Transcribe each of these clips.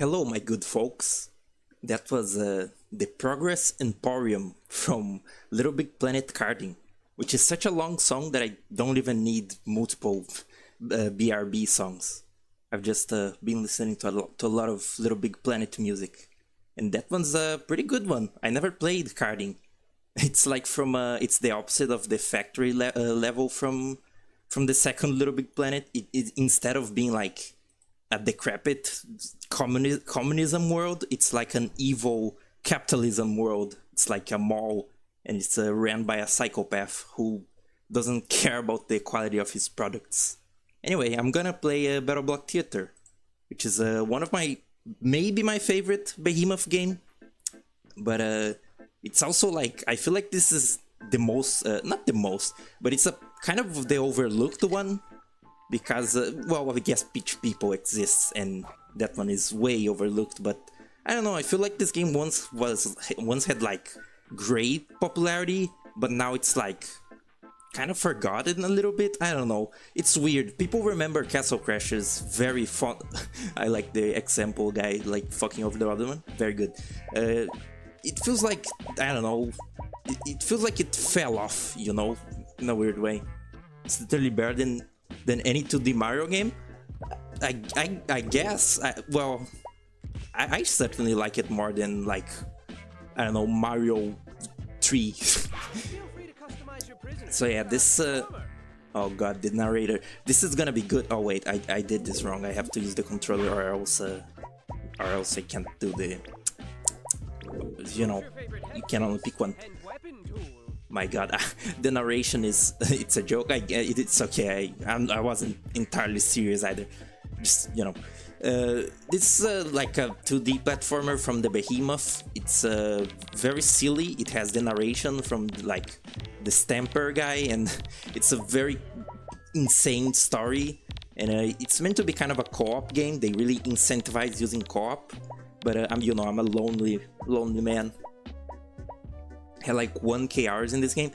Hello, my good folks. That was the Progress Emporium from Little Big Planet Carding, which is such a long song that I don't even need multiple BRB songs. I've just been listening to a lot of Little Big Planet music, and that one's a pretty good one. I never played carding. It's like it's the opposite of the factory level from the second Little Big Planet. Instead of being like a decrepit communism world, it's like an evil capitalism world. It's like a mall, and it's ran by a psychopath who doesn't care about the quality of his products. Anyway, I'm gonna play Battleblock Theater, which is one of maybe my favorite Behemoth game, but it's also like, I feel like this is the most, not the most, but it's a kind of the overlooked one, because, well, I guess Peach People exists, and that one is way overlooked, but I don't know, I feel like this game once had like great popularity, but now it's like kind of forgotten a little bit. I don't know, it's weird. People remember Castle Crashers very fond. I like the example guy like fucking over the other one, very good. It feels like, I don't know, it feels like it fell off, you know, in a weird way. It's literally better than any 2D Mario game. I guess, well, I certainly like it more than, like, I don't know, Mario 3. So yeah, this, oh god, the narrator. This is gonna be good. Oh wait, I did this wrong. I have to use the controller, or else I can't do the, you know, you can only pick one. My god, the narration is, it's a joke. It's okay, I wasn't entirely serious either. Just, you know, this is like a 2D platformer from the Behemoth. It's very silly. It has the narration from like the Stamper guy, and it's a very insane story, and it's meant to be kind of a co-op game. They really incentivize using co-op, but I'm a lonely man. I had like 1k hours in this game.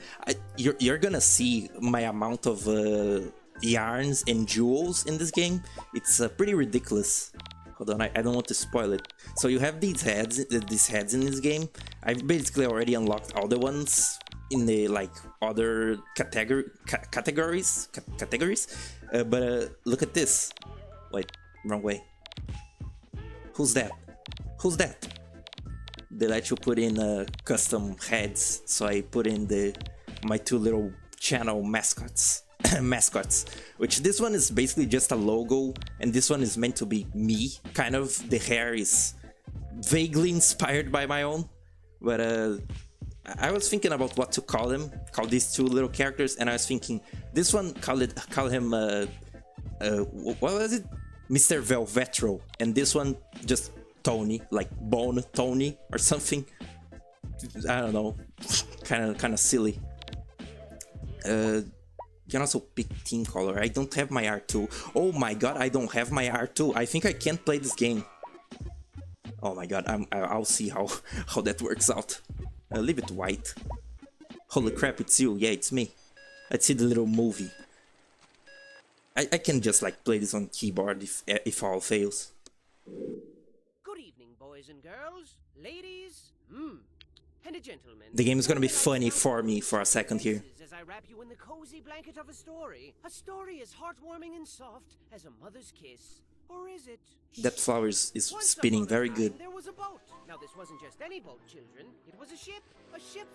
You're gonna see my amount of yarns and jewels in this game. It's pretty ridiculous. Hold on, I don't want to spoil it. So you have these heads in this game. I've basically already unlocked all the ones in the like other categories. But look at this. Wait, wrong way. Who's that? Who's that? They let you put in custom heads, so I put in my two little channel mascots. Which this one is basically just a logo, and this one is meant to be me, kind of. The hair is vaguely inspired by my own, but I was thinking about what to call these two little characters, and I was thinking this one, call him what was it, Mr. Velvetro, and this one just Tony, like Bone Tony or something. I don't know, kind of silly. You can also pick team color. I don't have my R2. Oh my god, I don't have my R2. I think I can't play this game. Oh my god, I'll see how that works out. Leave it white. Holy crap, it's you. Yeah, it's me. Let's see the little movie. I can just like play this on keyboard if all fails. Good evening, boys and girls, ladies, and a gentleman. The game is gonna be funny for me for a second here. As I wrap you in the cozy blanket of a story as heartwarming and soft as a mother's kiss. Or is it? That flower is spinning very good. There was a boat. Now this wasn't just any boat, children. It was a ship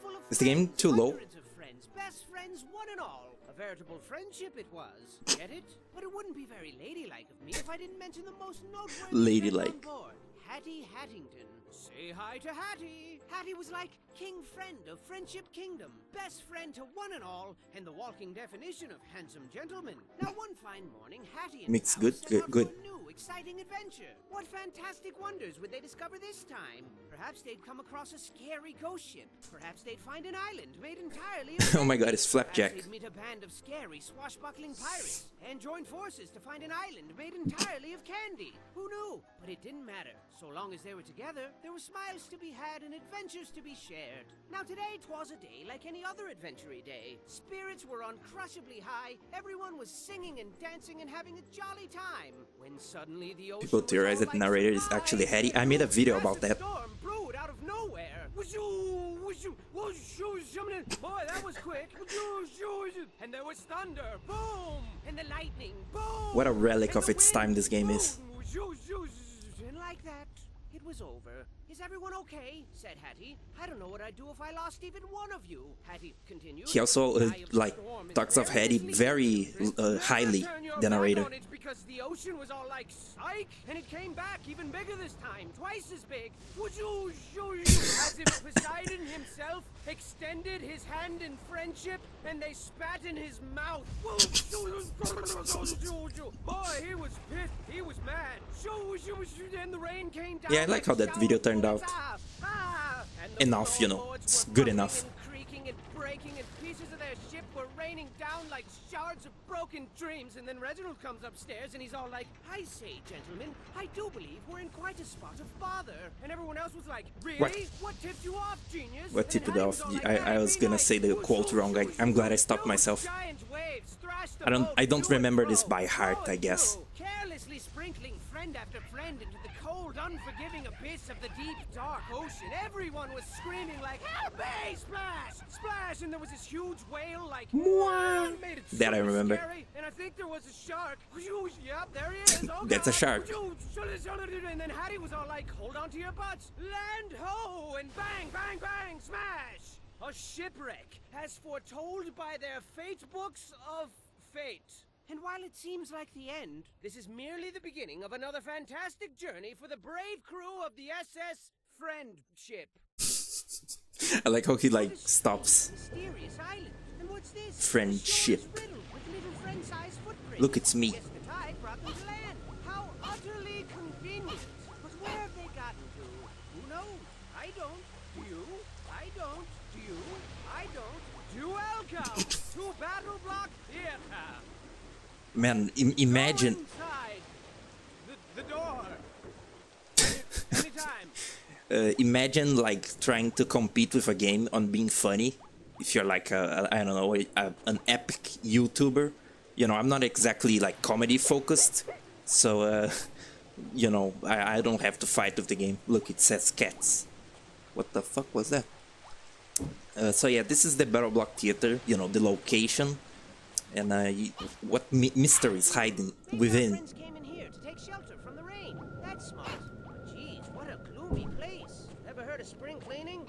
full of Is the game too low? hundreds of friends, best friends, one and all. A veritable friendship it was. Get it? But it wouldn't be very ladylike of me if I didn't mention the most noteworthy Ladylike. friend on board. Hattie Hattington. Say hi to Hattie. Hattie was like king friend of Friendship Kingdom, best friend to one and all, and the walking definition of handsome gentleman. Now one fine morning, Hattie and Mix Pal good, set good, out good. for a new, exciting adventure. What fantastic wonders would they discover this time? Perhaps they'd come across a scary ghost ship. Perhaps they'd find an island made entirely of Oh my god, it's Flapjack. Perhaps they'd meet a band of scary, swashbuckling pirates and join forces to find an island made entirely of candy. Who knew? But it didn't matter. So long as they were together, there were smiles to be had and adventures to be shared. scared. Now today 'twas a day like any other adventure-y day. Spirits were uncrushably high, everyone was singing and dancing and having a jolly time. When suddenly the ocean People theorize that the narrator is actually Hattie. I made a video about that. Storm brewed out of nowhere. Boy, that was quick. And there was thunder. Boom! And the lightning. Boom! What a relic of its time this game is. And like that, it was over. Is everyone okay? Said Hattie. I don't know what I'd do if I lost even one of you. Hattie continued. He also like talks of Hattie very highly, the narrator. Because the ocean was all like psych, and it came back even bigger this time, twice as big. As if Poseidon himself extended his hand in friendship, and they spat in his mouth. Boy, he was pissed. He was mad. And the rain came down. Yeah, I like how that video turned out. Enough, you know, it's good enough. Creaking and breaking, and pieces of their ship were raining down like shards of broken dreams. And then Reginald comes upstairs and he's all like, I say, gentlemen, I do believe we're in quite a spot of bother. And everyone else was like, really? What tipped you off, genius? What tipped it off? I was gonna say the quote wrong. I'm glad I stopped myself. I don't remember this by heart, I guess. Carelessly sprinkling friend after friend into the cold, unforgiving abyss of the deep, dark ocean. Everyone was screaming like, help me! Splash! Splash! And there was this huge whale like, made it that I remember. Scary. And I think there was a shark. Yep, there he is. Oh, That's a shark. And then Hattie was all like, hold on to your butts. Land ho! And bang, bang, bang! Smash! A shipwreck, as foretold by their fate books of fate. And while it seems like the end, this is merely the beginning of another fantastic journey for the brave crew of the SS Friendship. I like how he like stops. Mysterious island. And what's this? Friendship. A shore riddled with little friend-sized footprints. Look, it's me. Guess the tide brought them to land. How utterly convenient. But where have they gotten to? Who knows? I don't. Do you? I don't. Do you? I don't. Do welcome to Battleblock Theater. Man, imagine. The door. Anytime. Imagine like trying to compete with a game on being funny. If you're like I don't know, an epic YouTuber. You know, I'm not exactly like comedy focused, so you know, I don't have to fight with the game. Look, it says cats. What the fuck was that? So yeah, this is the Battleblock Theater. You know, the location. And what mystery is hiding within? Friends came in here to take shelter from the rain. That's smart. Jeez, what a gloomy place. Ever heard of spring cleaning?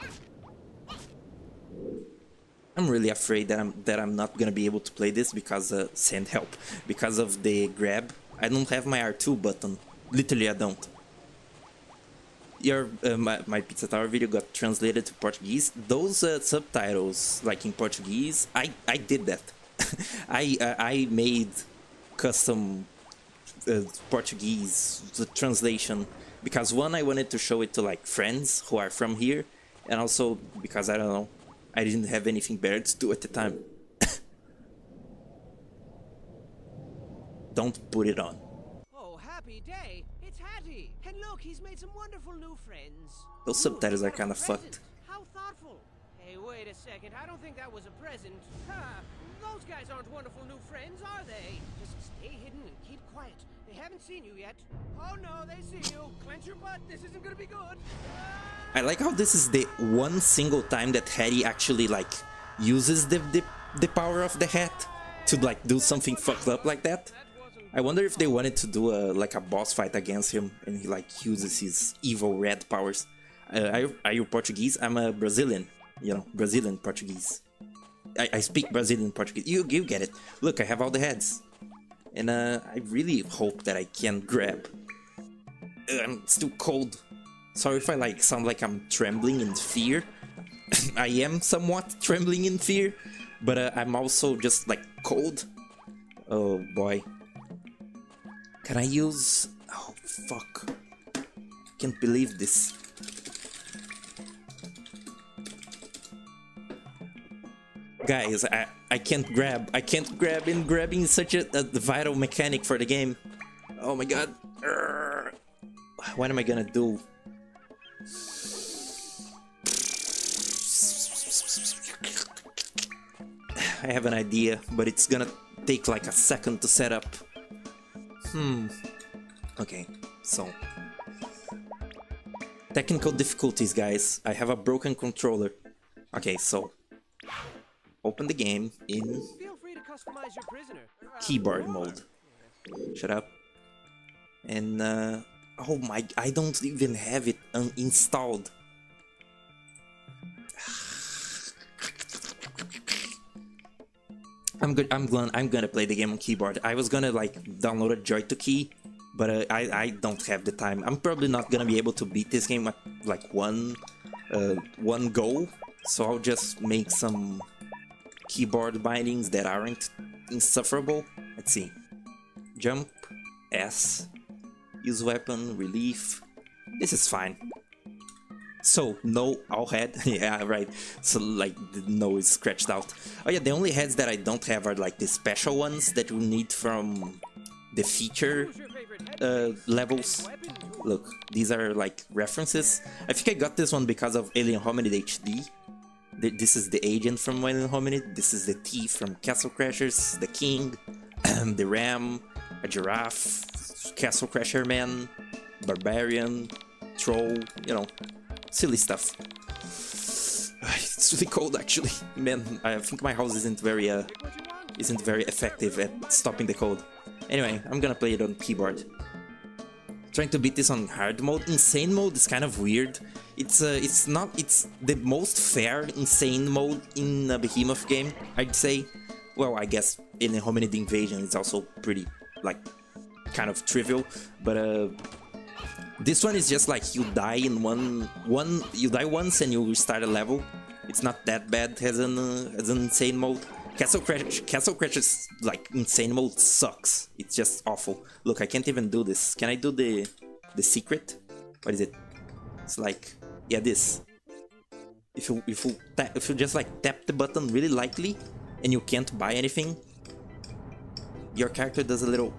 I'm really afraid that I'm not gonna be able to play this because send help because of the grab. I don't have my R2 button. Literally, I don't. My Pizza Tower video got translated to Portuguese. Those subtitles, like in Portuguese, I did that. I made custom Portuguese translation because one, I wanted to show it to like friends who are from here, and also because I don't know, I didn't have anything better to do at the time. Don't put it on. Oh, happy day! It's Hattie, and look, he's made some wonderful new friends. Those subtitles are kind of fucked. How thoughtful! Hey, wait a second. I don't think that was a present. Ha! Those guys aren't wonderful new friends, are they? Just stay hidden and keep quiet. They haven't seen you yet. Oh no, they see you. Clench your butt. This isn't gonna be good. I like how this is the one single time that Hattie actually like uses the power of the hat to like do something fucked up like that. I wonder if they wanted to do like a boss fight against him and he like uses his evil red powers. Are you Portuguese? I'm a Brazilian. You know, Brazilian Portuguese. I speak Brazilian Portuguese. You get it. Look, I have all the heads. And I really hope that I can grab. I'm still cold. Sorry if I like sound like I'm trembling in fear. I am somewhat trembling in fear. But I'm also just like cold. Oh boy. Can I use... Oh fuck. Can't believe this. Guys, I can't grab. I can't grab, and grabbing is such a vital mechanic for the game. Oh my god. What am I gonna do? I have an idea, but it's gonna take like a second to set up. Okay, so technical difficulties, guys. I have a broken controller. Okay, so open the game in Feel free to customize your prisoner. keyboard mode. Shut up. And oh my, I don't even have it installed. I'm gonna play the game on keyboard. I was gonna like download a Joy to key, but I don't have the time. I'm probably not gonna be able to beat this game at like one go. So I'll just make some keyboard bindings that aren't insufferable. Let's see. Jump, S, use weapon, relief. This is fine. So, no all head. Yeah, right. So, like, the no is scratched out. Oh yeah, the only heads that I don't have are like the special ones that you need from the feature levels. Look, these are like references. I think I got this one because of Alien Hominid HD. This is the agent from Alien Hominid. This is the thief from Castle Crashers, the king, the ram, a giraffe, Castle Crasher man, barbarian, troll, you know, silly stuff. It's really cold actually. Man, I think my house isn't very effective at stopping the cold. Anyway, I'm gonna play it on keyboard. Trying to beat this on hard mode. Insane mode is kind of weird. It's the most fair insane mode in a Behemoth game, I'd say. Well, I guess in a Hominid Invasion it's also pretty, like, kind of trivial, but this one is just like you die in you die once and you restart a level. It's not that bad as an insane mode. Castle Crashers like insane mode sucks. It's just awful. Look, I can't even do this. Can I do the secret? What is it? It's like, yeah, this. If you just like tap the button really lightly and you can't buy anything, your character does a little,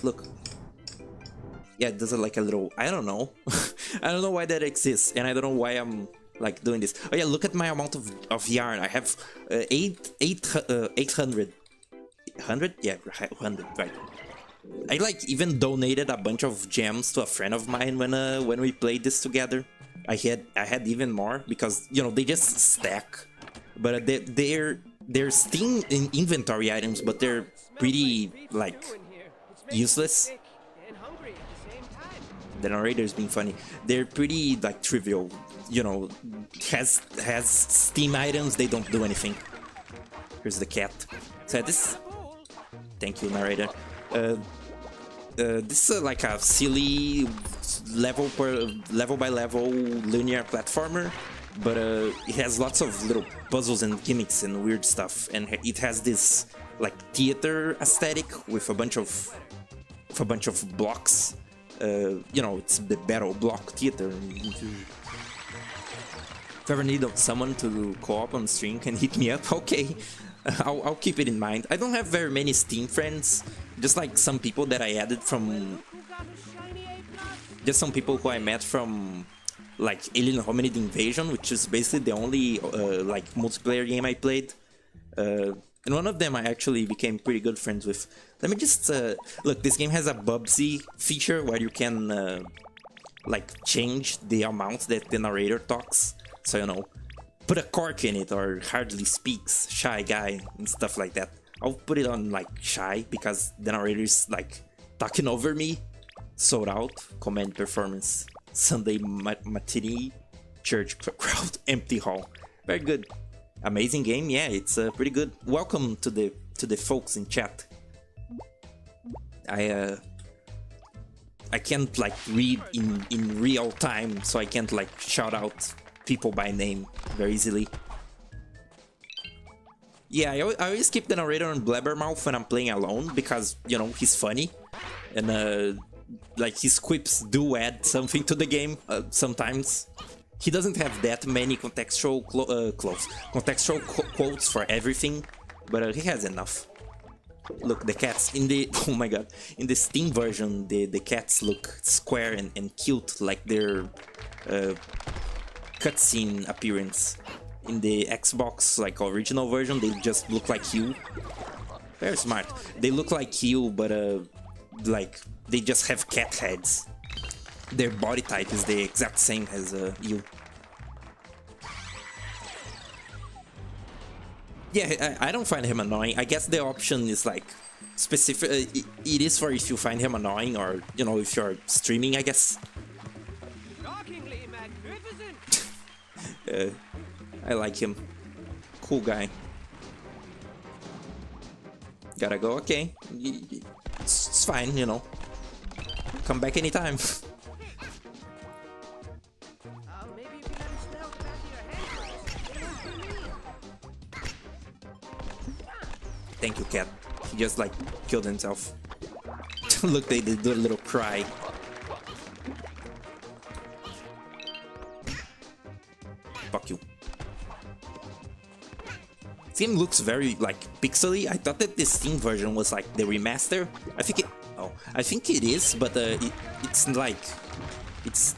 look. Yeah, it does like a little, I don't know. I don't know why that exists, and I don't know why I'm like doing this. Oh yeah, look at my amount of yarn. I have 800. 100? Yeah, 100, right. I like even donated a bunch of gems to a friend of mine when we played this together. I had even more because, you know, they just stack. But they're Steam inventory items, but they're pretty like useless. The narrator's being funny. They're pretty like trivial, you know. Has Steam items, they don't do anything. Here's the cat. So this. Thank you, narrator. This is like a silly level by level linear platformer, but it has lots of little puzzles and gimmicks and weird stuff, and it has this like theater aesthetic with a bunch of blocks. You know, it's the Battleblock theater. If ever need someone to co-op on stream, can hit me up. Okay, I'll keep it in mind. I don't have very many Steam friends, just like some people that I added from, just some people who I met from like Alien Hominid Invasion, which is basically the only like multiplayer game I played. And one of them I actually became pretty good friends with. Let me just look. This game has a Bubsy feature where you can like change the amount that the narrator talks. So, you know, put a cork in it or hardly speaks, shy guy and stuff like that. I'll put it on like shy because the narrator is like talking over me. Sold out. Command performance. Sunday matinee. Church crowd. Empty hall. Very good. Amazing game, yeah, it's pretty good. Welcome to the folks in chat. I can't like read in real time, so I can't like shout out people by name very easily. Yeah, I always keep the narrator on blabbermouth when I'm playing alone because, you know, he's funny and like his quips do add something to the game sometimes. He doesn't have that many contextual quotes for everything, but he has enough. Look, the cats in the oh my god, in the Steam version, the cats look square and cute, like their cutscene appearance. in the Xbox like original version, they just look like you. Very smart. They look like you, but like they just have cat heads. Their body type is the exact same as you. Yeah, I don't find him annoying. I guess the option is like specific. It is for if you find him annoying, or you know, if you're streaming, I guess. Shockingly magnificent. I like him. Cool guy. Gotta go. Okay, it's fine. You know, come back anytime. Maybe if you let him smell the back of your head first, it won't be mean. Thank you, cat. He just like killed himself. Look, they did a little cry. Fuck you. This game looks very like pixely. I thought that this Steam version was like the remaster. I think it. Oh, I think it is, but it's like it's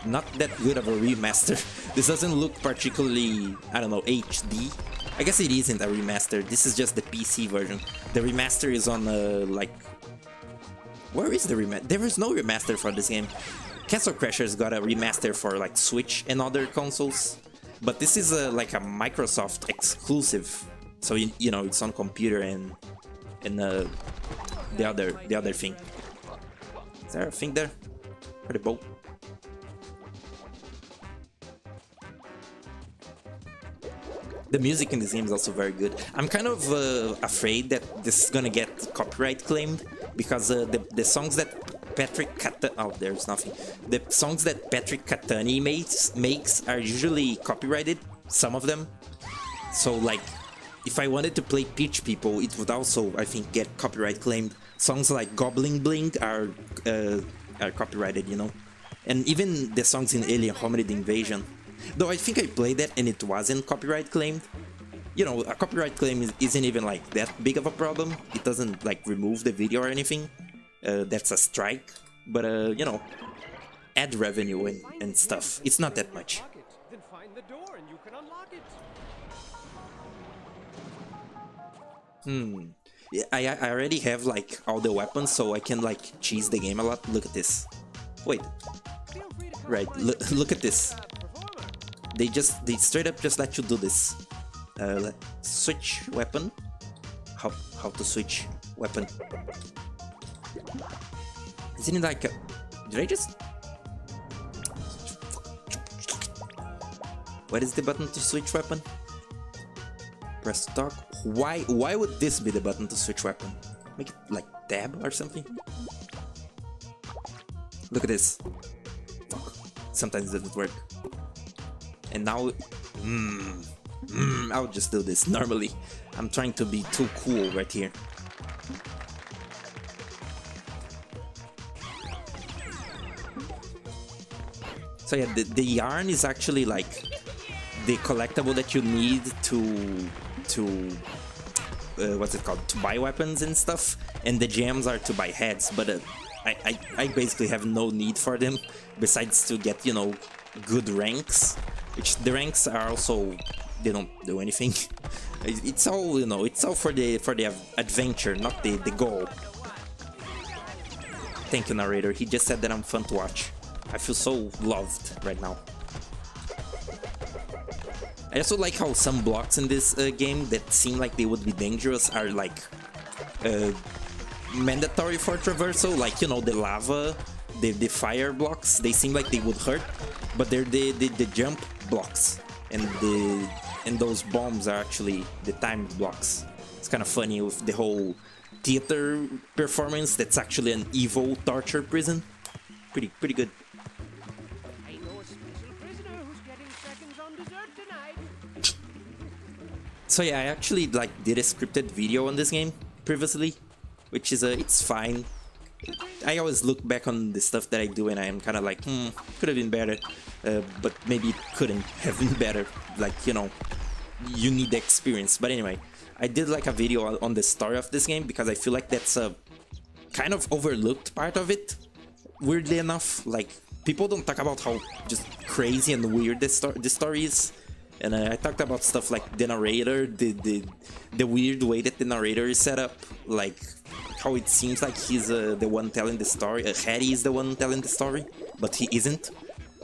not that good of a remaster. This doesn't look particularly, I don't know, HD. I guess it isn't a remaster. This is just the PC version. The remaster is on like. Where is the remaster? There is no remaster for this game. Castle Crashers got a remaster for like Switch and other consoles, but this is like a Microsoft exclusive. So you know it's on computer and the other thing. Is there a thing there for the boat? The music in this game is also very good. I'm kind of afraid that this is gonna get copyright claimed because the songs that Patrick Catani, oh, there's nothing. The songs that Patrick Catani makes are usually copyrighted, some of them. So like, if I wanted to play Peach People, it would also, I think, get copyright claimed. Songs like Goblin Bling are copyrighted, you know, and even the songs in Alien Hominid Invasion. Though I think I played that and it wasn't copyright claimed. You know, a copyright claim isn't even like that big of a problem. It doesn't like remove the video or anything. That's a strike. But you know, ad revenue and stuff, it's not that much. Then find the door and you can unlock it. Yeah, I already have like all the weapons, so I can like cheese the game a lot. Look at this. Wait. Feel free to come Right, find look at this. performer. They straight up just let you do this. Switch weapon. How to switch weapon? Isn't it like a... Did I just... What is the button to switch weapon? Press talk. Why would this be the button to switch weapon? Make it like tab or something? Look at this. Sometimes it doesn't work. And now, I'll just do this normally. I'm trying to be too cool right here. So yeah, the yarn is actually like the collectible that you need to what's it called? To buy weapons and stuff. And the gems are to buy heads, but I basically have no need for them besides to get, you know, good ranks. Which the ranks are also, they don't do anything. It's all, you know, it's all for the adventure, not the goal. Thank you, narrator. He just said that I'm fun to watch. I feel so loved right now. I also like how some blocks in this game that seem like they would be dangerous are like mandatory for traversal. Like, you know, the lava, the fire blocks, they seem like they would hurt, but they're the jump blocks, and those bombs are actually the timed blocks. It's kind of funny with the whole theater performance. That's actually an evil torture prison. Pretty good. I know a special prisoner who's getting seconds on dessert tonight. So yeah, I actually like did a scripted video on this game previously, which is it's fine. I always look back on the stuff that I do and I am kind of like, could have been better, but maybe it couldn't have been better. Like, you know, you need the experience. But anyway, I did like a video on the story of this game because I feel like that's a kind of overlooked part of it. Weirdly enough, like people don't talk about how just crazy and weird this story is. And I talked about stuff like the narrator, the weird way that the narrator is set up, like how it seems like he's the one telling the story. Harry is the one telling the story, but he isn't.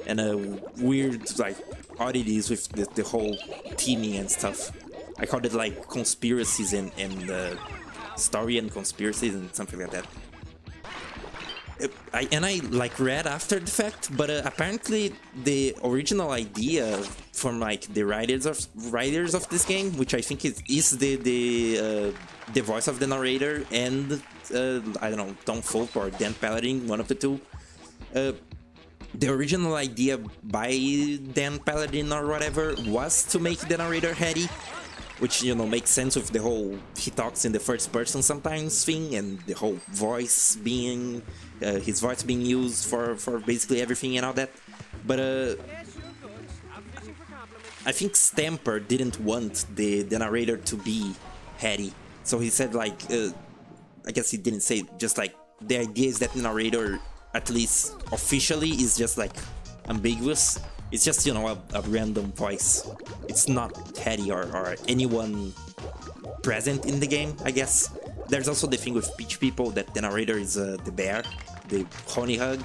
And weird like oddities with the whole teaming and stuff. I called it like conspiracies and story and conspiracies and something like that. I like read after the fact, but apparently the original idea from like the writers of this game, which I think is the voice of the narrator and I don't know, Tom Fulp or Dan Paladin, one of the two. The original idea by Dan Paladin or whatever was to make the narrator Harry, which, you know, makes sense with the whole he talks in the first person sometimes thing, and the whole voice being his voice being used for basically everything and all that. But I think Stamper didn't want the narrator to be Harry, so he said like I guess he didn't say, just like the idea is that the narrator, at least officially, is just like ambiguous. It's just, you know, a random voice. It's not Harry or anyone present in the game, I guess. There's also the thing with Peach People that the narrator is the bear, the honey hug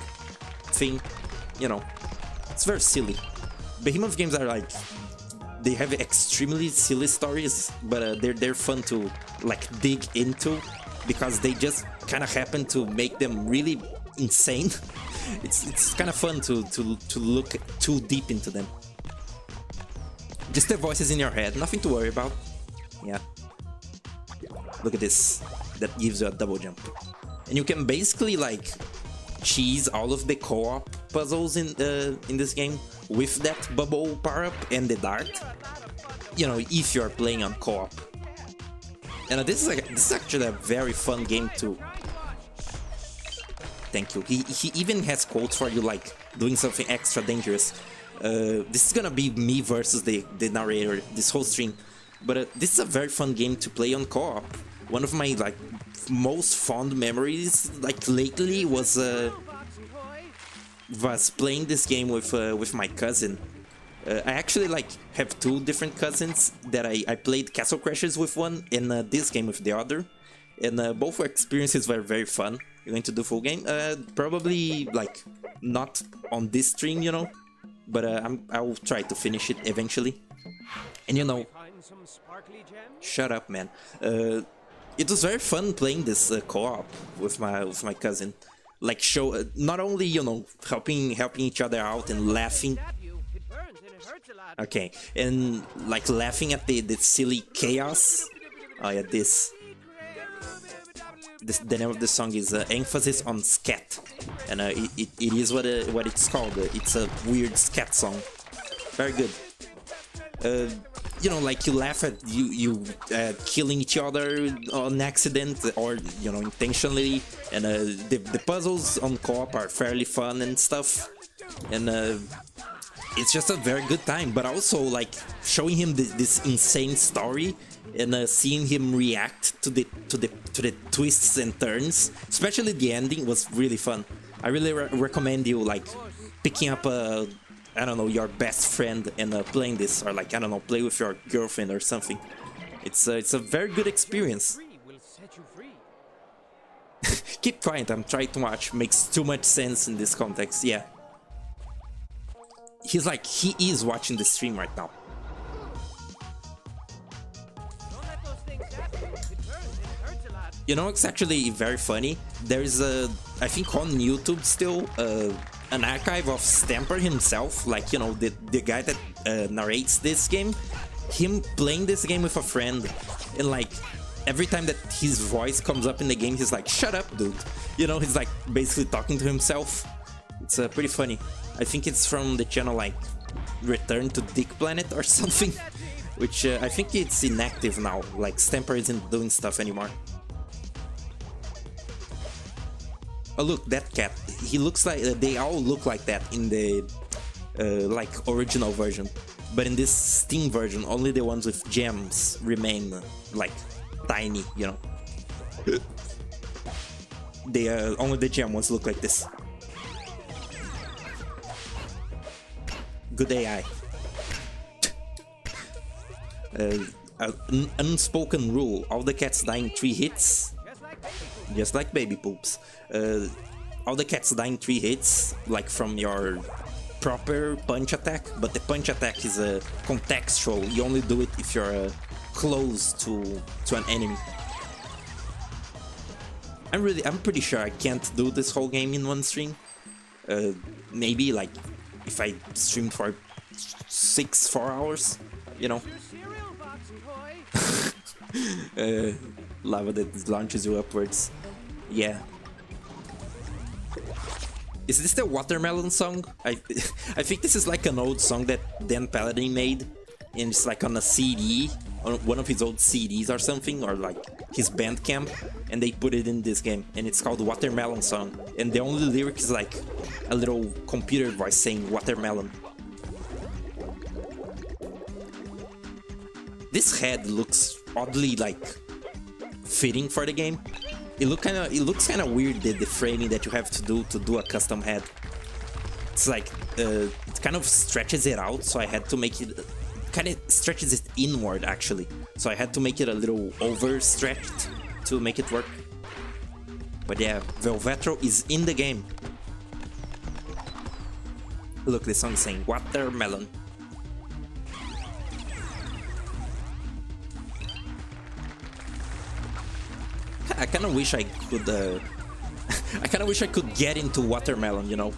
thing. You know, it's very silly. Behemoth games are like, they have extremely silly stories, but they're fun to like dig into because they just kind of happen to make them really insane. It's kind of fun to look too deep into them. Just the voices in your head, nothing to worry about. Yeah. Look at this. That gives you a double jump. And you can basically like cheese all of the co-op puzzles in this game with that bubble power-up and the dart. You know, if you're playing on co-op. And this is actually a very fun game too. Thank you. He even has quotes for you, like doing something extra dangerous. This is gonna be me versus the narrator this whole stream, but this is a very fun game to play on co-op. One of my like most fond memories, like lately, was playing this game with my cousin. I actually like have two different cousins that I played Castle Crashers with one and this game with the other, and both experiences were very fun. You're going to do full game? Probably like not on this stream, you know, but I'll try to finish it eventually. And you know, shut up, man. It was very fun playing this co-op with my cousin. Like not only, you know, helping each other out and laughing. Okay, and like laughing at the silly chaos. Oh yeah, this. The name of the song is Emphasis on Scat, and it is what it's called. It's a weird scat song. Very good. You know, like you laugh at you killing each other on accident or, you know, intentionally, and the puzzles on co-op are fairly fun and stuff, and it's just a very good time. But also like showing him this insane story and seeing him react to the twists and turns, especially the ending, was really fun. I really recommend you like picking up I don't know, your best friend and playing this, or like, I don't know, play with your girlfriend or something. It's a very good experience. Keep quiet, I'm trying to watch. Makes too much sense in this context. Yeah, he is watching the stream right now. You know, it's actually very funny. There's I think on YouTube still, an archive of Stamper himself, like, you know, the guy that narrates this game, him playing this game with a friend, and like every time that his voice comes up in the game, he's like, "Shut up, dude." You know, he's like basically talking to himself. It's pretty funny. I think it's from the channel like Return to Dick Planet or something, which I think it's inactive now. Like Stamper isn't doing stuff anymore. Oh look, that cat. He looks like they all look like that in the like original version, but in this Steam version, only the ones with gems remain like tiny. You know, they only the gem ones look like this. Good AI. An unspoken rule: all the cats die in 3 hits, just like baby poops. All the cats die in 3 hits, like from your proper punch attack, but the punch attack is a contextual. You only do it if you're close to an enemy. I'm pretty sure I can't do this whole game in one stream. Maybe like if I streamed for 4 hours, you know. Lava that launches you upwards. Yeah. Is this the Watermelon song? I think this is like an old song that Dan Paladin made, and it's like on a CD, on one of his old CDs or something, or like his Bandcamp, and they put it in this game, and it's called Watermelon Song, and the only lyric is like a little computer voice saying watermelon. This head looks oddly like fitting for the game. It looks kind of weird, the framing that you have to do a custom head. It's like it kind of stretches it out, so I had to make it kind of stretches it inward actually. So I had to make it a little overstretched to make it work. But yeah, Velvetro is in the game. Look, the song is saying watermelon. I kind of wish I could. I kind of wish I could get into watermelon. You know,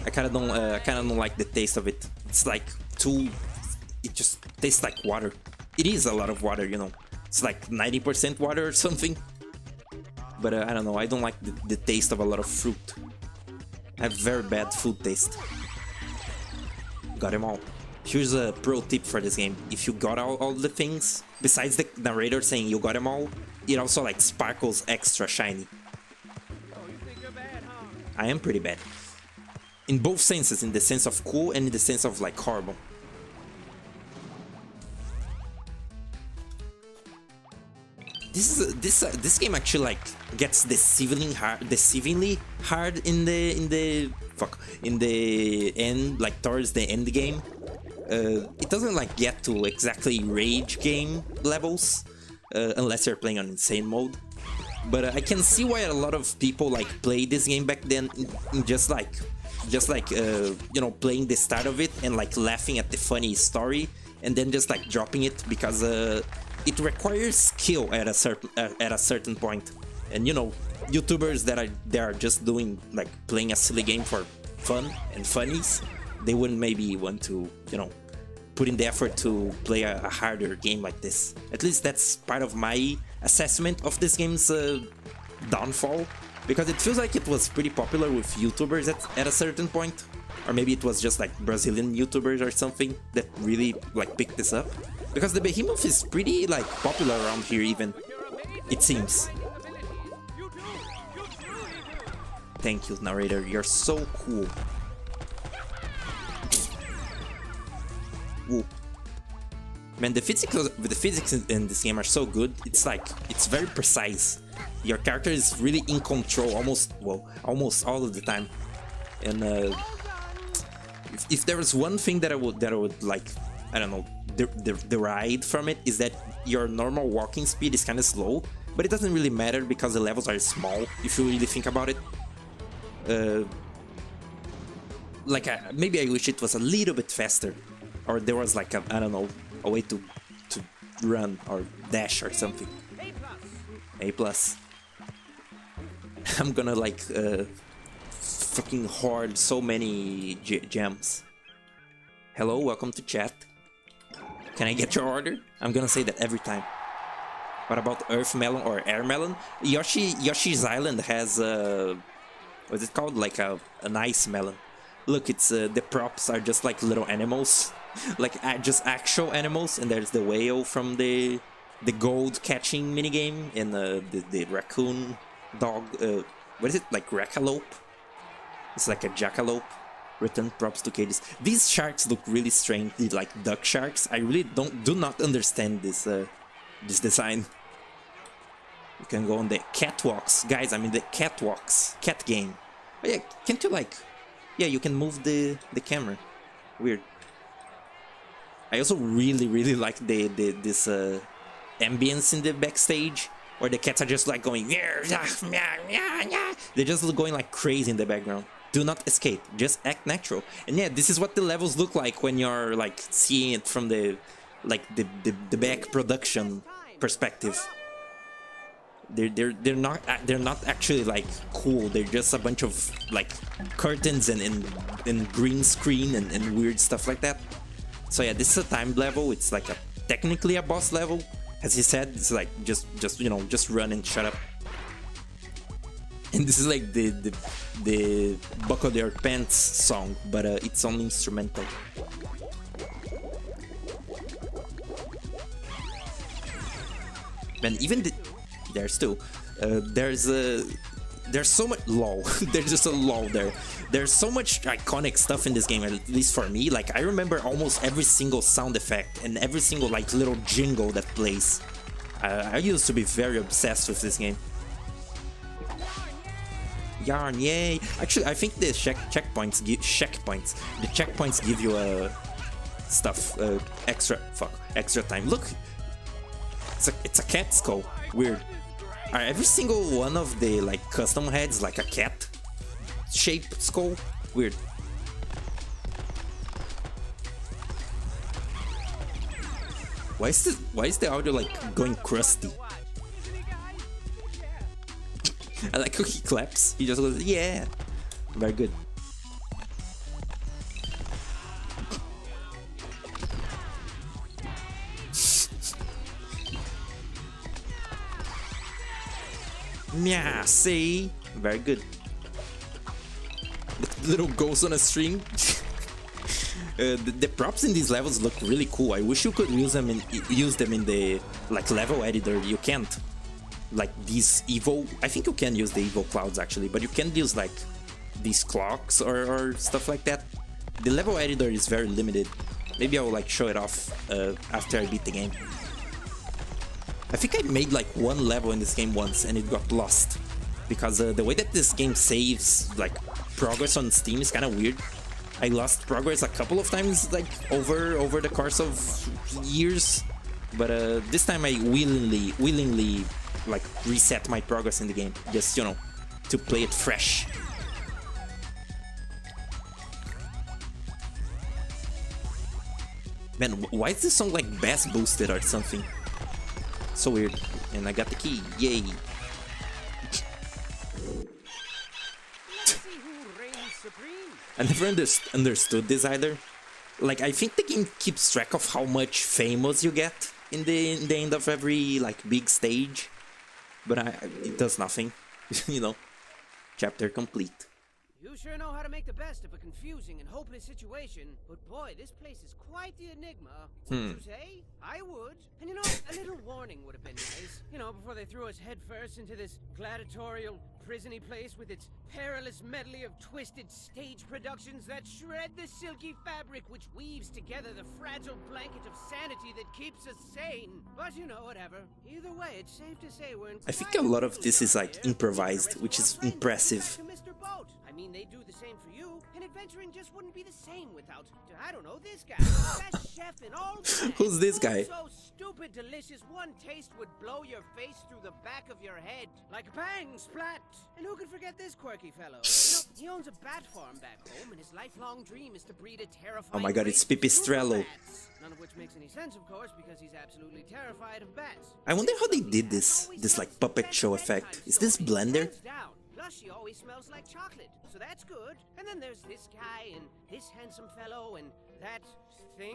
I kind of don't. I kind of don't like the taste of it. It's like too. It just tastes like water. It is a lot of water. You know, it's like 90% water or something. But I don't know. I don't like the taste of a lot of fruit. I have very bad food taste. Got them all. Here's a pro tip for this game. If you got all the things, besides the narrator saying you got them all, it also like sparkles extra shiny. Oh, you think you're bad, huh? I am pretty bad. In both senses, in the sense of cool and in the sense of like horrible. This game actually like gets deceivingly hard in the end, like towards the end game. It doesn't like get to exactly rage game levels unless you're playing on insane mode. But I can see why a lot of people like played this game back then, in just like you know, playing the start of it and like laughing at the funny story and then just like dropping it because it requires skill at a certain point. And you know, YouTubers that are just doing like playing a silly game for fun and funnies, they wouldn't maybe want to, you know, put in the effort to play a harder game like this. At least that's part of my assessment of this game's downfall, because it feels like it was pretty popular with YouTubers at a certain point, or maybe it was just like Brazilian YouTubers or something that really like picked this up, because the Behemoth is pretty like popular around here even, it seems. Thank you, narrator, you're so cool. Woo. Man, the physics in this game are so good. It's like, it's very precise. Your character is really in control almost all of the time. And if there was one thing that I would like, I don't know, deride from it, is that your normal walking speed is kind of slow, but it doesn't really matter because the levels are small if you really think about it. Like maybe I wish it was a little bit faster, or there was like I don't know, a way to run or dash or something. A plus. I'm gonna like fucking hoard so many gems. Hello, welcome to chat. Can I get your order? I'm gonna say that every time. What about Earth Melon or Air Melon? Yoshi's Island has what's it called? Like an ice melon. Look, it's the props are just like little animals, like just actual animals, and there's the whale from the gold catching minigame, and the raccoon dog. What is it, like rackalope? It's like a jackalope. Return props to cages. These sharks look really strange, like duck sharks. I really do not understand this this design. You can go on the catwalks, guys. I mean the catwalks, cat game. Oh yeah, can't you like? Yeah, you can move the camera. Weird. I also really like this ambience in the backstage, where the cats are just like going, they're just going like crazy in the background. Do not escape, just act natural. And yeah, this is what the levels look like when you're like seeing it from the back production perspective. They're not actually like cool. They're just a bunch of like curtains and green screen and weird stuff like that. So yeah, this is a timed level. It's like technically a boss level. As he said, it's like just you know, just run and shut up. And this is like the Buckle Your Pants song, but it's only instrumental. And even there's so much lol. There's just a lol there. There's so much iconic stuff in this game, at least for me. Like, I remember almost every single sound effect and every single like little jingle that plays. I used to be very obsessed with this game. Yarn, yay! Actually, I think the checkpoints give you stuff, extra time. Look, it's a cat skull. Weird. Are every single one of the like custom heads like a cat shaped skull? Weird. Why is the audio like going crusty? I like how he claps. He just goes, yeah. Very good. Yeah, see? Very good. Little ghost on a string. The props in these levels look really cool. I wish you could use them in the like level editor. You can't. Like these evil, I think you can use the evil clouds actually, but you can't use like these clocks or stuff like that. The level editor is very limited. Maybe I will like show it off after I beat the game. I think I made like one level in this game once and it got lost because the way that this game saves like progress on Steam is kind of weird. I lost progress a couple of times like over the course of years, but this time I willingly like reset my progress in the game, just, you know, to play it fresh. Man, why is this song like bass boosted or something? So weird. And I got the key, yay. I never understood this either. Like, I think the game keeps track of how much famous you get in the end of every like big stage. But it does nothing, you know. Chapter complete. You sure know how to make the best of a confusing and hopeless situation, but boy, this place is quite the enigma. Wouldn't you say? I would. And you know, a little warning would have been nice. You know, before they threw us headfirst into this gladiatorial, prisony place with its perilous medley of twisted stage productions that shred the silky fabric which weaves together the fragile blanket of sanity that keeps us sane. But you know, whatever. Either way, it's safe to say we're in I think a lot of this is like improvised, which is impressive. I mean, they do the same for you, and adventuring just wouldn't be the same without, I don't know, this guy. Best chef in all the Who's this guy? So stupid delicious, one taste would blow your face through the back of your head. Like bang, splat. And who could forget this quirky fellow? You know, he owns a bat farm back home, and his lifelong dream is to breed a terrifying Oh my god, it's race of Pipistrello. bats. None of which makes any sense, of course, because he's absolutely terrified of bats. I wonder how they did this like puppet show effect. Is this Blender? Hands down. Plus, she always smells like chocolate, so that's good. And then there's this guy, and this handsome fellow, and that thing.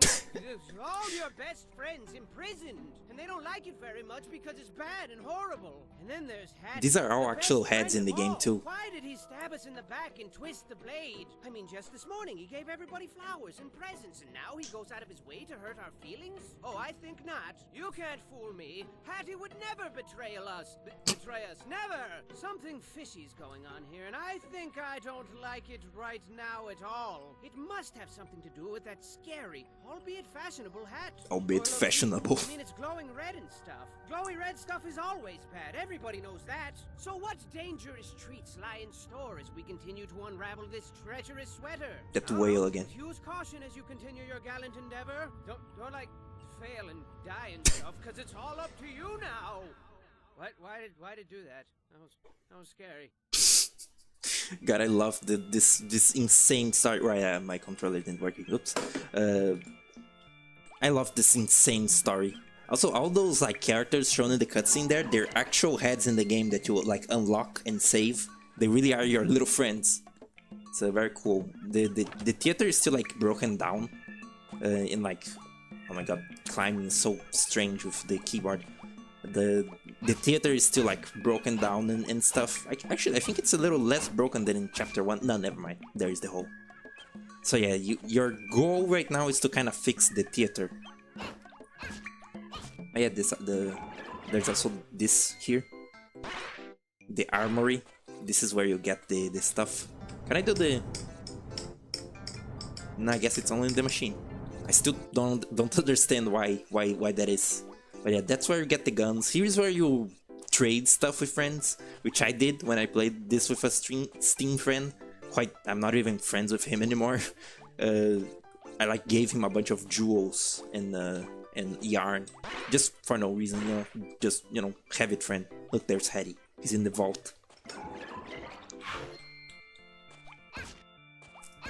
All your best friends imprisoned, and they don't like it very much because it's bad and horrible. And then there's Hattie. These are all the actual best heads in friend the of game all. too. Why did he stab us in the back and twist the blade? I mean, just this morning he gave everybody flowers and presents, and now he goes out of his way to hurt our feelings? Oh, I think not. You can't fool me. Hattie would never betray us. Betray us. Never! Something fishy's going on here, and I think I don't like it right now at all. It must have something to do with that scary, albeit fashionable hat. Albeit Or look, fashionable. I mean, it's glowing red and stuff. Glowy red stuff is always bad. Everybody knows that. So what dangerous treats lie in store shore as we continue to unravel this treacherous sweater. That Now, whale again. Use caution as you continue your gallant endeavor. Don't like fail and die and stuff, cause it's all up to you now. What? Why did do that? That was scary. God, I love this insane story. Right, my controller didn't work. Oops. I love this insane story. Also, all those like characters shown in the cutscene there, they're actual heads in the game that you like unlock and save. They really are your little friends. It's very cool. The theater is still like broken down. In like, oh my god, climbing is so strange with the keyboard. The theater is still like broken down and stuff. Actually, I think it's a little less broken than in chapter 1. No, never mind. There is the hole. So yeah, your goal right now is to kind of fix the theater. Oh yeah, there's also this here. The armory. This is where you get the stuff. Can I do the... No, I guess it's only in the machine. I still don't understand why that is. But yeah, that's where you get the guns. Here's where you trade stuff with friends, which I did when I played this with a Steam friend. I'm not even friends with him anymore. I like gave him a bunch of jewels and yarn, just for no reason, you know. Just, you know, have it, friend. Look, there's Hattie. He's in the vault.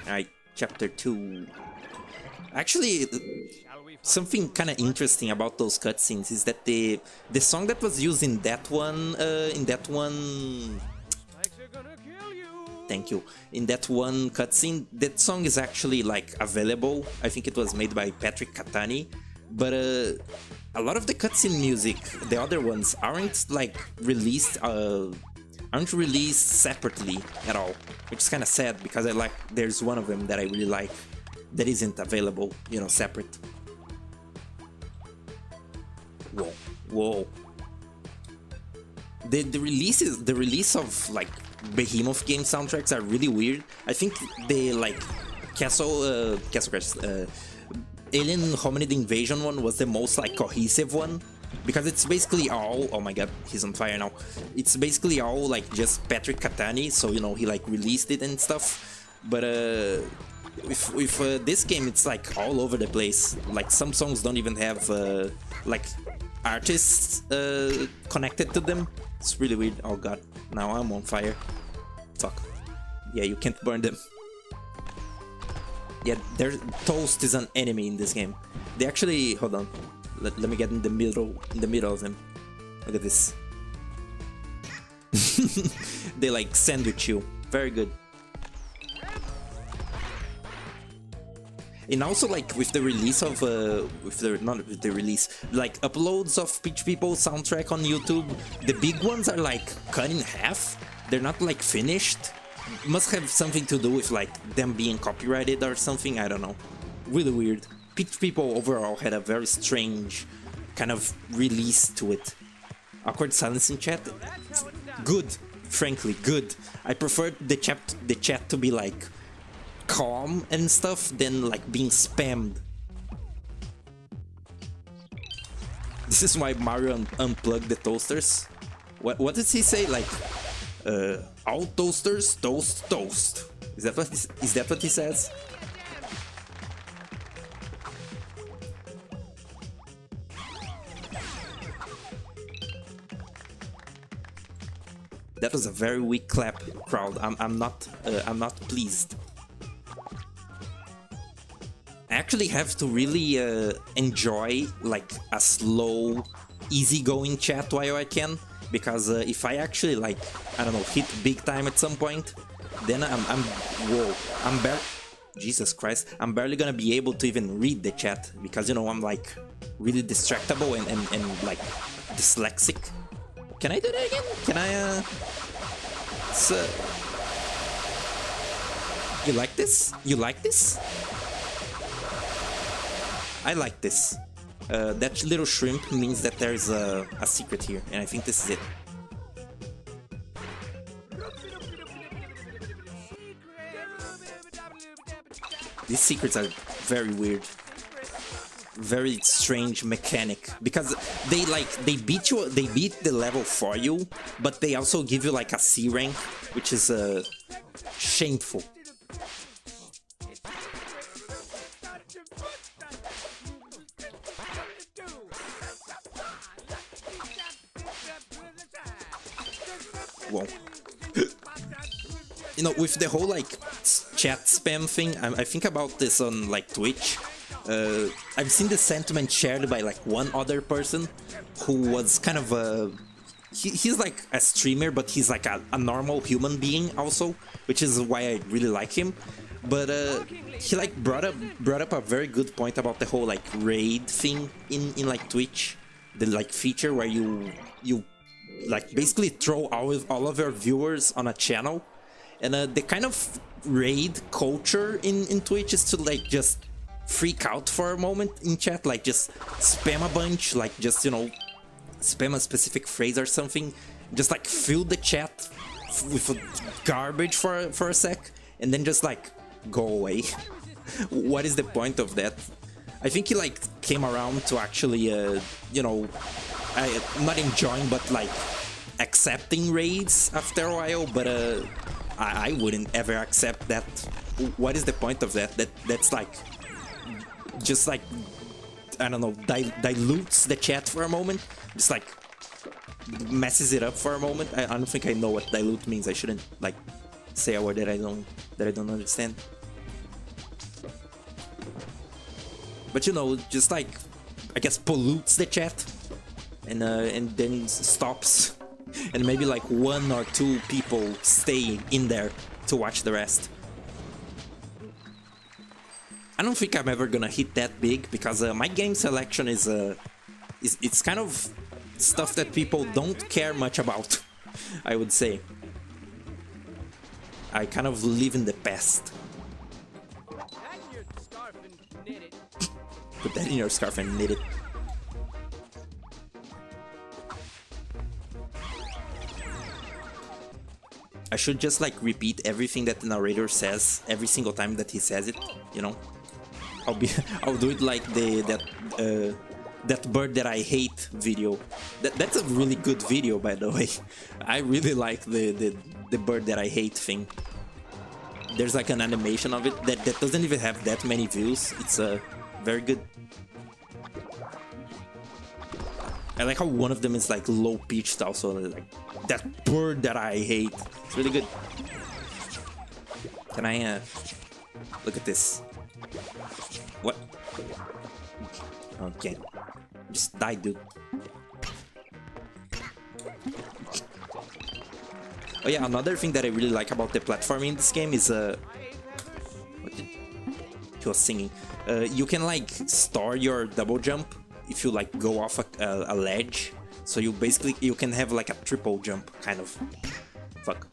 Alright, chapter 2. Actually, something kind of interesting about those cutscenes is that the song that was used in that one, thank you. In that one cutscene, that song is actually like available. I think it was made by Patrick Catani, but a lot of the cutscene music, the other ones, aren't like released separately at all, which is kind of sad because there's one of them that I really like that isn't available, you know, separate. Whoa. The release of like Behemoth game soundtracks are really weird. I think the like Castle Crash, Alien Hominid Invasion one was the most like cohesive one, because it's basically all, oh my god, he's on fire now. It's basically all like just Patrick Catani, so you know, he like released it and stuff. But with this game, it's like all over the place. Like some songs don't even have like artists connected to them. It's really weird. Oh god, now I'm on fire. Fuck. Yeah, you can't burn them. Yeah, Toast is an enemy in this game. They actually, hold on. Let me get in the middle of them. Look at this. They like sandwich you. Very good. And also, like, with the release of like uploads of Peach People soundtrack on YouTube, the big ones are like cut in half. They're not like finished. Must have something to do with like them being copyrighted or something. I don't know. Really weird. Peach People overall had a very strange kind of release to it. Awkward silence in chat. Good, frankly, good. I prefer the chat to be like calm and stuff than like being spammed. This is why Mario unplugged the toasters. What does he say? Like, all toasters toast. Is that what he says? That was a very weak clap, crowd. I'm not pleased. I actually have to really enjoy like a slow, easygoing chat while I can, because if I actually like, I don't know, hit big time at some point, then Jesus Christ, I'm barely gonna be able to even read the chat, because you know, I'm like really distractible and like dyslexic. Can I do that again? Can I you like this? You like this? I like this. That little shrimp means that there's a secret here, and I think this is it. These secrets are very weird. very strange mechanic, because they beat the level for you, but they also give you like a C rank, which is shameful. Whoa. You know, with the whole like chat spam thing, I think about this on like Twitch. I've seen the sentiment shared by like one other person who was kind of a... He's like a streamer, but he's like a normal human being also, which is why I really like him. But he like brought up a very good point about the whole like raid thing in like Twitch, the like feature where you like basically throw all of your viewers on a channel, and the kind of raid culture in Twitch is to like just freak out for a moment in chat, like just spam a bunch, like just, you know, spam a specific phrase or something, just like fill the chat with garbage for a sec, and then just like go away. What is the point of that? I think he like came around to actually you know, not enjoying but like accepting raids after a while, but I wouldn't ever accept that. What is the point of that? That's like just like, I don't know, dilutes the chat for a moment, just like messes it up for a moment. I don't think I know what dilute means. I shouldn't like say a word that I don't understand. But you know, just like, I guess, pollutes the chat, and then stops, and maybe like 1 or 2 people stay in there to watch the rest. I don't think I'm ever gonna hit that big, because my game selection is it's kind of stuff that people don't care much about, I would say. I kind of live in the past. Put that in your scarf and knit it. I should just like repeat everything that the narrator says every single time that he says it, you know? I'll do it like that bird that I hate video. That's a really good video, by the way. I really like the bird that I hate thing. There's like an animation of it that doesn't even have that many views. It's very good. I like how one of them is like low pitched also, like that bird that I hate. It's really good. Can I look at this? What? Okay. Just die, dude. Oh yeah, another thing that I really like about the platforming in this game is what did... he was singing. You can like store your double jump if you like go off a ledge. So you basically you can have like a triple jump kind of. Fuck.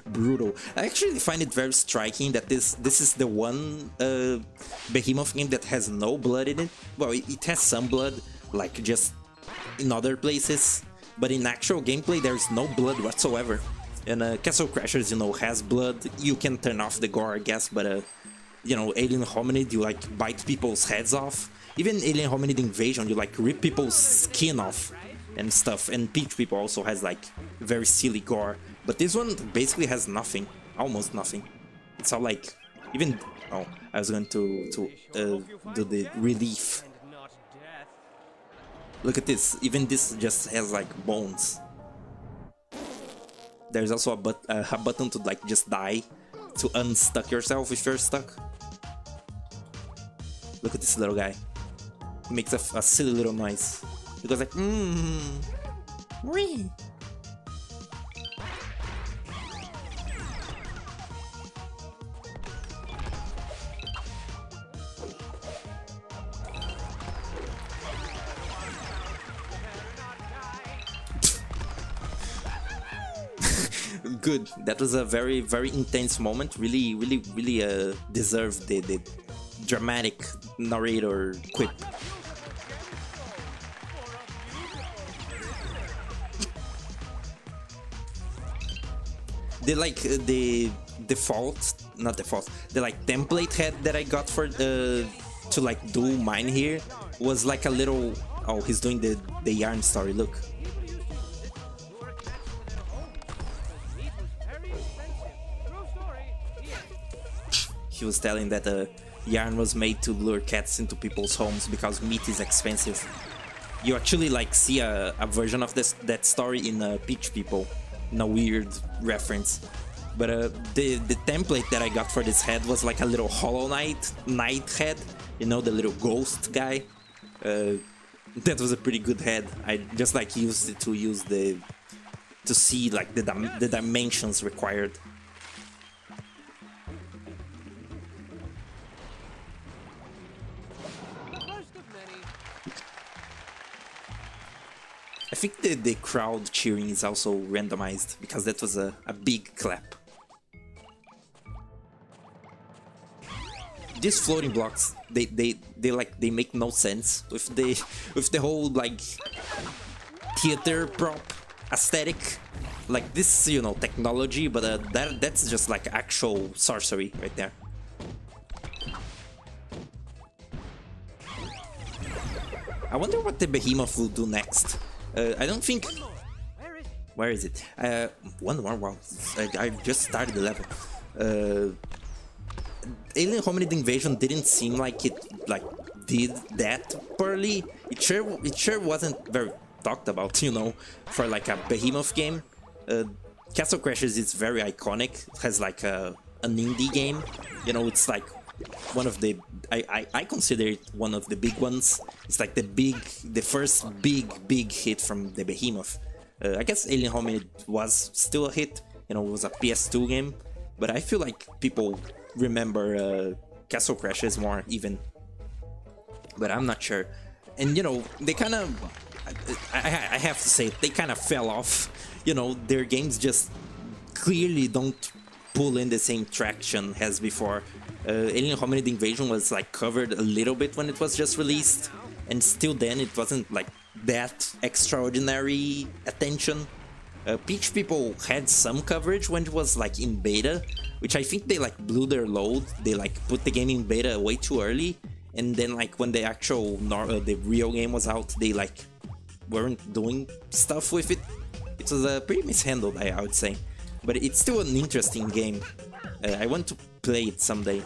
Brutal. I actually find it very striking that this is the one Behemoth game that has no blood in it. Well, it has some blood, like just in other places, but in actual gameplay there is no blood whatsoever. And Castle Crashers, you know, has blood. You can turn off the gore, I guess, but you know, Alien Hominid, you like bite people's heads off. Even Alien Hominid Invasion, you like rip people's skin off and stuff. And Peach People also has like very silly gore. But this one basically has nothing, almost nothing. It's all like, even, oh, I was going to do the relief. Look at this, even this just has like bones. There's also a button to like just die, to unstuck yourself if you're stuck. Look at this little guy. He makes a silly little noise. He goes like, wee. Good. That was a very, very intense moment. Really deserved the dramatic narrator quip. like the default, not default, the like template head that I got for to like do mine here was like a little. Oh, he's doing the yarn story. Look. He was telling that yarn was made to lure cats into people's homes because meat is expensive. You actually like see a version of that story in Peach People, in a weird reference. But the template that I got for this head was like a little Hollow Knight head, you know, the little ghost guy. That was a pretty good head. I just like used it to see like the dimensions required. I think the crowd cheering is also randomized because that was a big clap. These floating blocks, they make no sense with the whole like theater prop aesthetic. Like this, you know, technology, but that's just like actual sorcery right there. I wonder what the behemoth will do next. I don't think. Where is it? One more. Wow, I just started the level. Alien Hominid Invasion didn't seem like it did that poorly. It sure wasn't very talked about, you know, for like a behemoth game. Castle Crashers is very iconic. It has like an indie game. You know, it's like one of the I consider it one of the big ones. It's like the first big hit from the behemoth. I guess Alien Hominid was still a hit. You know, it was a PS2 game, but I feel like people remember Castle Crashers more even. But I'm not sure. And you know, they kind of I have to say they kind of fell off. You know, their games just clearly don't pull in the same traction as before. Alien Hominid Invasion was like covered a little bit when it was just released, and still then it wasn't like that extraordinary attention. Peach People had some coverage when it was like in beta, which I think they like blew their load. They like put the game in beta way too early, and then like when the actual the real game was out, they like weren't doing stuff with it. It was pretty mishandled, I would say, but it's still an interesting game. I want to play it someday,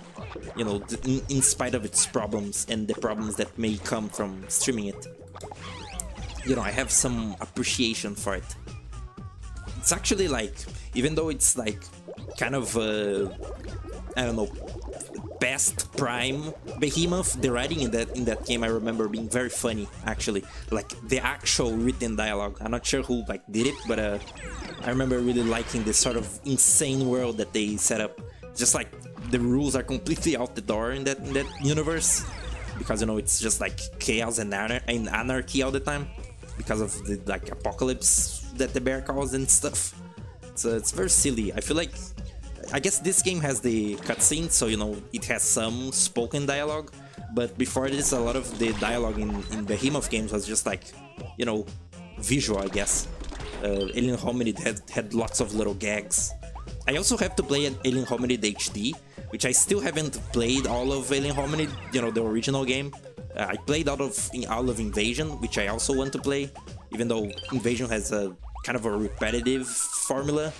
you know, in spite of its problems and the problems that may come from streaming it. You know, I have some appreciation for it. It's actually like, even though it's like kind of I don't know, past prime behemoth, the writing in that game I remember being very funny actually. Like the actual written dialogue. I'm not sure who like did it, but I remember really liking this sort of insane world that they set up. Just like the rules are completely out the door in that universe, because you know it's just like chaos and anarchy all the time because of the like apocalypse that the bear caused and stuff. So it's very silly. I feel like, I guess this game has the cutscene, so you know it has some spoken dialogue, but before this a lot of the dialogue in Behemoth games was just like, you know, visual, I guess. Alien Hominid had lots of little gags. I also have to play an Alien Hominid HD, which I still haven't played all of Alien Hominid, you know, the original game. I played all of Invasion, which I also want to play, even though Invasion has a kind of a repetitive formula.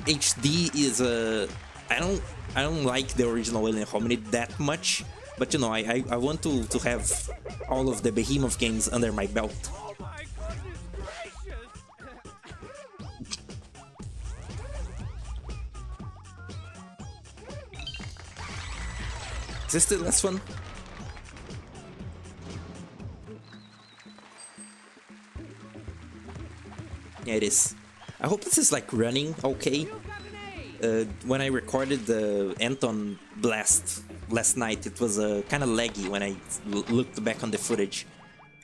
HD is I don't like the original Alien Hominid that much, but you know, I want to have all of the Behemoth games under my belt. Is this the last one? Yeah, it is. I hope this is like running okay. When I recorded the Anton Blast last night, it was kind of laggy when I looked back on the footage.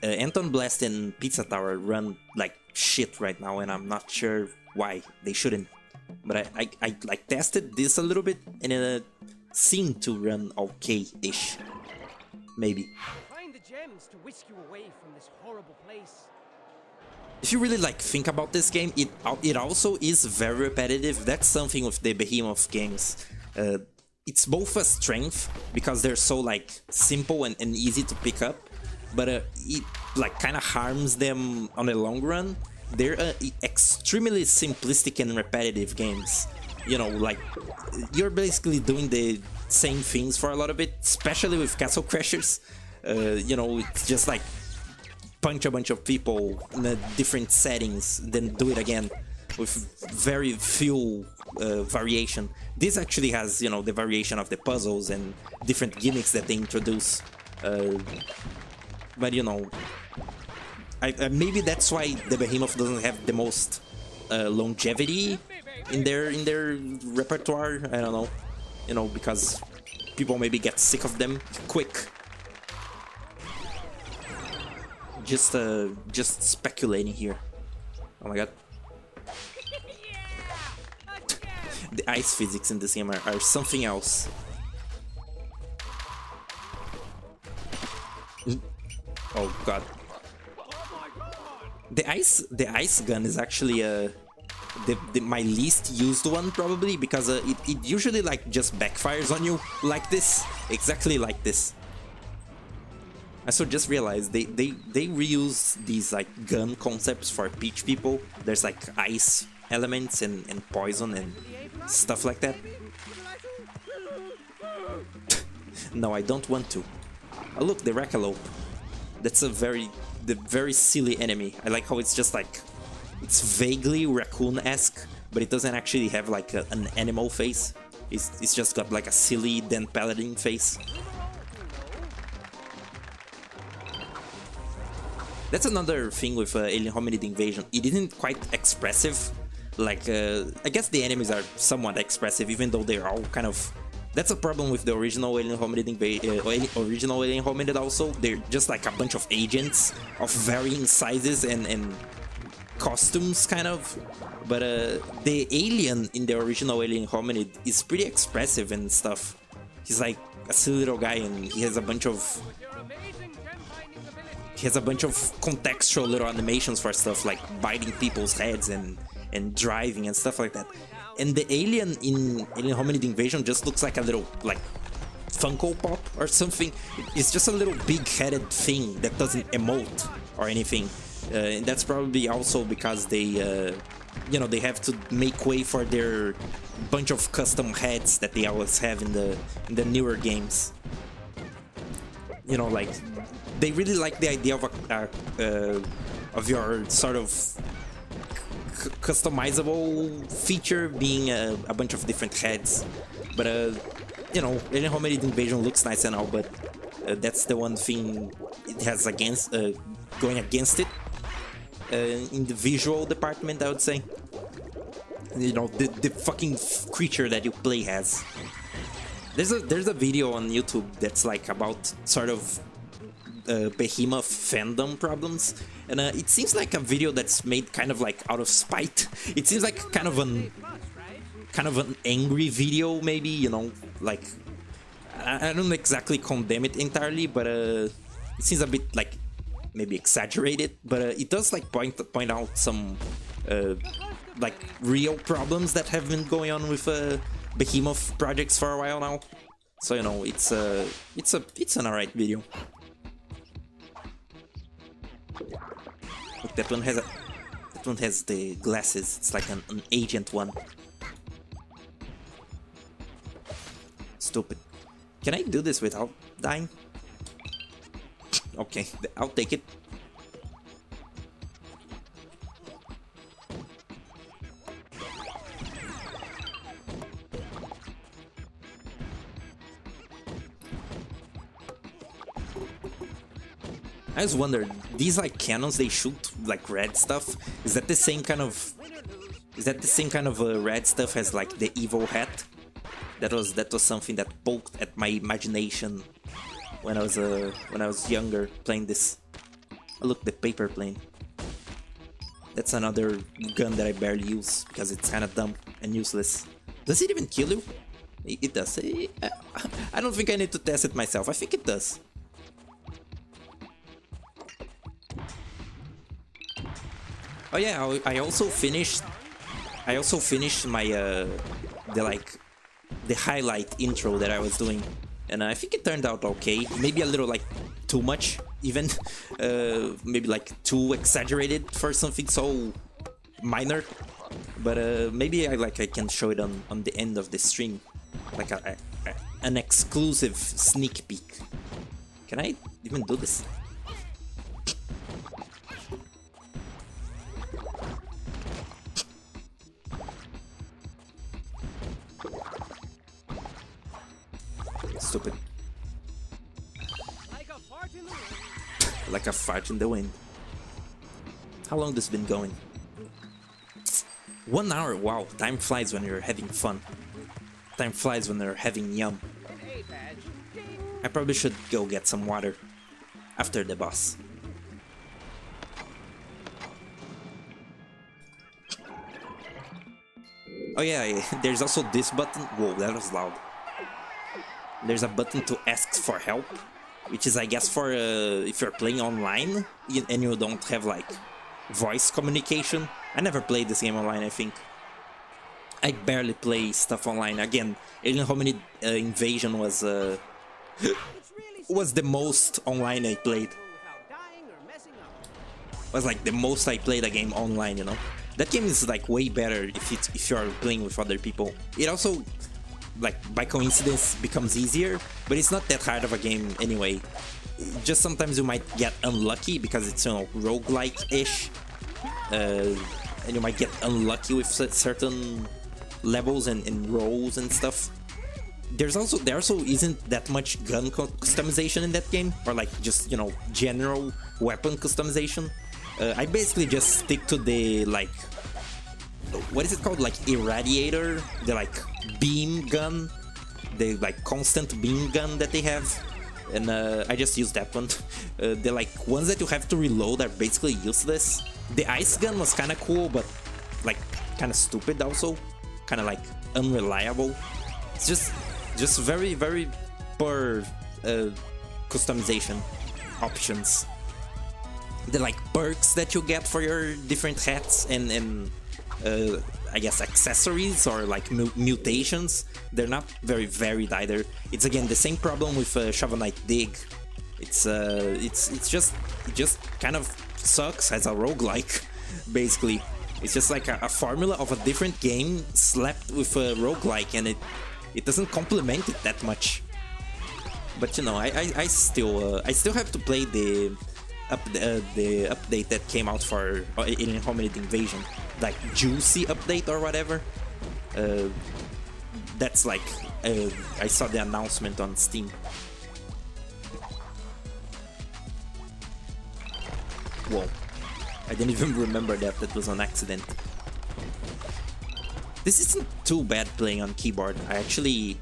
Anton Blast and Pizza Tower run like shit right now, and I'm not sure why. They shouldn't. But I like tested this a little bit, and it seemed to run okay-ish. Maybe. Find the gems to whisk you away from this horrible place. if you really like think about this game, it also is very repetitive. That's something with the Behemoth games. It's both a strength because they're so like simple and easy to pick up, but it like kind of harms them on the long run. They're extremely simplistic and repetitive games. You know, like you're basically doing the same things for a lot of it, especially with Castle Crashers. You know, it's just like punch a bunch of people in different settings, then do it again with very few variation. This actually has, you know, the variation of the puzzles and different gimmicks that they introduce. But you know, maybe that's why the Behemoth doesn't have the most longevity in their repertoire. I don't know, you know, because people maybe get sick of them quick. Just speculating here. Oh my god. The ice physics in this game are something else. Oh god. The ice gun is actually my least used one probably, because it usually like just backfires on you like this, exactly like this. I so just realized they reuse these like gun concepts for Peach people. There's like ice elements and poison and stuff like that. No, I don't want to. Oh look, the Rackalope. That's the very silly enemy. I like how it's just like, it's vaguely raccoon-esque, but it doesn't actually have like an animal face. It's just got like a silly Den Paladin face. That's another thing with Alien Hominid Invasion. It isn't quite expressive. Like, I guess the enemies are somewhat expressive, even though they're all kind of... That's a problem with the original Alien Hominid original Alien Hominid also. They're just like a bunch of agents of varying sizes and costumes, kind of. But the alien in the original Alien Hominid is pretty expressive and stuff. He's like a silly little guy, and he has a bunch of... He has a bunch of contextual little animations for stuff like biting people's heads and driving and stuff like that. And the alien in Alien Hominid Invasion just looks like a little like Funko Pop or something. It's just a little big-headed thing that doesn't emote or anything. And that's probably also because they, you know, they have to make way for their bunch of custom heads that they always have in the newer games. You know, like they really like the idea of your sort of customizable feature being a bunch of different heads. But you know, Alien Hominid Invasion looks nice and all, but that's the one thing it has against going against it in the visual department, I would say. You know, the fucking creature that you play has. There's a video on YouTube that's like about sort of Behemoth fandom problems, and it seems like a video that's made kind of like out of spite. It seems like kind of an angry video, maybe, you know, like I don't exactly condemn it entirely, but it seems a bit like maybe exaggerated, but it does like point out some like real problems that have been going on with Behemoth projects for a while now. So, you know, it's an alright video. Look, that one has the glasses. It's like an agent one. Stupid. Can I do this without dying? Okay, I'll take it. I just wonder, these like cannons, they shoot like red stuff. Is that the same kind of red stuff as like the evil hat? That was something that poked at my imagination when I was younger playing this. Oh, look, the paper plane. That's another gun that I barely use because it's kind of dumb and useless. Does it even kill you? It does. I don't think I need to test it myself. I think it does. Oh yeah, I also finished. I also finished my the highlight intro that I was doing, and I think it turned out okay. Maybe a little like too much, even maybe like too exaggerated for something so minor. But maybe I can show it on the end of the stream, like an exclusive sneak peek. Can I even do this? Stupid. Like a fart in the wind. Like a fart in the wind. How long this been going? 1 hour. Wow, time flies when you're having fun. Time flies when you're having yum. An A badge. Ding. I probably should go get some water after the boss. Oh yeah, there's also this button. Whoa, that was loud. There's a button to ask for help, which is, I guess, for if you're playing online and you don't have like voice communication. I never played this game online, I think. I barely play stuff online. Again, Alien Hominid Invasion was was the most online I played. Without dying or messing up. Was like the most I played a game online, you know. That game is like way better if you're playing with other people. It also, like by coincidence, becomes easier, but it's not that hard of a game anyway. Just sometimes you might get unlucky because it's, you know, roguelike-ish, and you might get unlucky with certain levels and roles and stuff. There also isn't that much gun customization in that game, or like just, you know, general weapon customization. I basically just stick to the, like, what is it called, like irradiator, the like beam gun, the like constant beam gun that they have, and I just use that one. The like ones that you have to reload are basically useless. The ice gun was kind of cool, but like kind of stupid also, kind of like unreliable. It's just very poor customization options. The like perks that you get for your different hats and I guess accessories or like mutations, they're not very varied either. It's again the same problem with Shovel Knight Dig. It just kind of sucks as a roguelike, basically. It's just like a formula of a different game slapped with a roguelike, and it doesn't complement it that much. But you know, I still have to play the update that came out for Alien Hominid Invasion, like Juicy update or whatever. That's like I saw the announcement on Steam. Whoa, I didn't even remember that was an accident. This isn't too bad playing on keyboard. It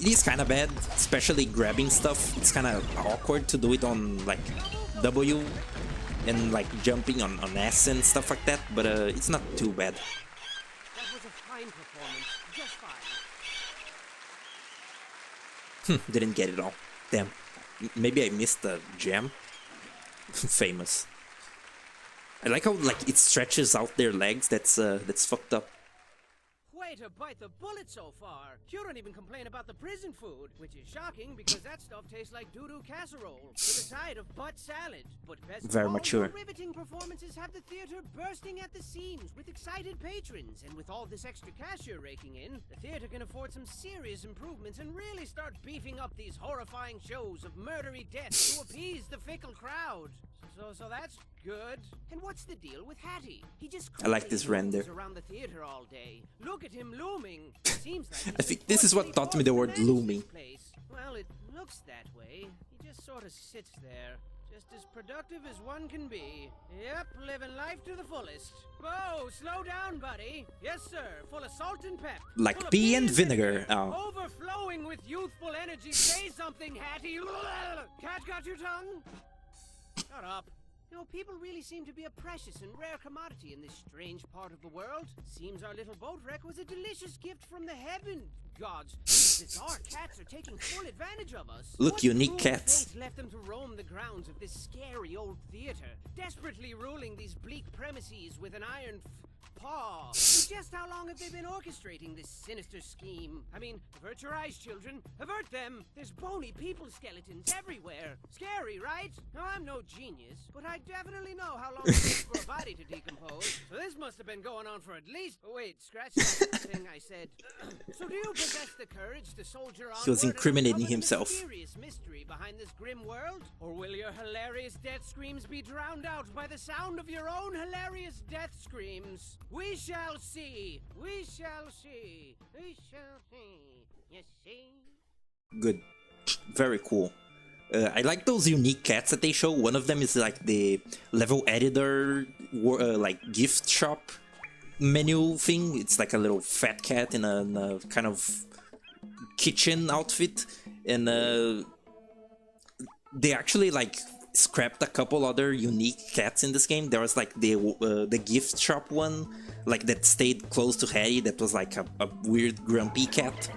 is kind of bad, especially grabbing stuff. It's kind of awkward to do it on like W and like jumping on S and stuff like that, but it's not too bad. That was a fine performance. Just fine. Didn't get it all. Damn. Maybe I missed the gem. Famous. I like how like it stretches out their legs. That's fucked up. Way to bite the bullet so far. You don't even complain about the prison food, which is shocking because that stuff tastes like doo-doo casserole with a side of butt salad. But best Very of all, mature. your riveting performances have the theater bursting at the seams with excited patrons. And with all this extra cash you're raking in, the theater can afford some serious improvements and really start beefing up these horrifying shows of murdery death to appease the fickle crowd. So that's good. And what's the deal with Hattie? He just I like this render. around the theater all day. Look at him looming. Seems like I think this is what taught me the word looming. Well, it looks that way. He just sort of sits there, just as productive as one can be. Yep, living life to the fullest. Whoa, slow down, buddy. Yes, sir. Full of salt and pep. Like Full of pea and vinegar. Oh. Overflowing with youthful energy. Say something, Hattie. Cat got your tongue? Shut up. You know, people really seem to be a precious and rare commodity in this strange part of the world. Seems our little boat wreck was a delicious gift from the heaven gods. Since our cats are taking full advantage of us. Look, what unique cruel cats. fate left them to roam the grounds of this scary old theater, desperately ruling these bleak premises with an iron paw. And just how long have they been orchestrating this sinister scheme? I mean, avert your eyes, children. Avert them. There's bony people skeletons everywhere. Scary, right? Now, I'm no genius, but I definitely know how long it takes for a body to decompose. So this must have been going on for at least... Oh, wait, scratch that thing I said. So do you possess the courage to soldier on? He was incriminating himself. Mysterious mystery behind this grim world? Or will your hilarious death screams be drowned out by the sound of your own hilarious death screams? We shall see. We shall see. We shall see. You see? Good. Very cool. I like those unique cats that they show. One of them is like the level editor, like gift shop menu thing. It's like a little fat cat in a kind of kitchen outfit, and they actually like scrapped a couple other unique cats in this game. There was like the gift shop one, like that stayed close to Hattie, that was like a weird grumpy cat,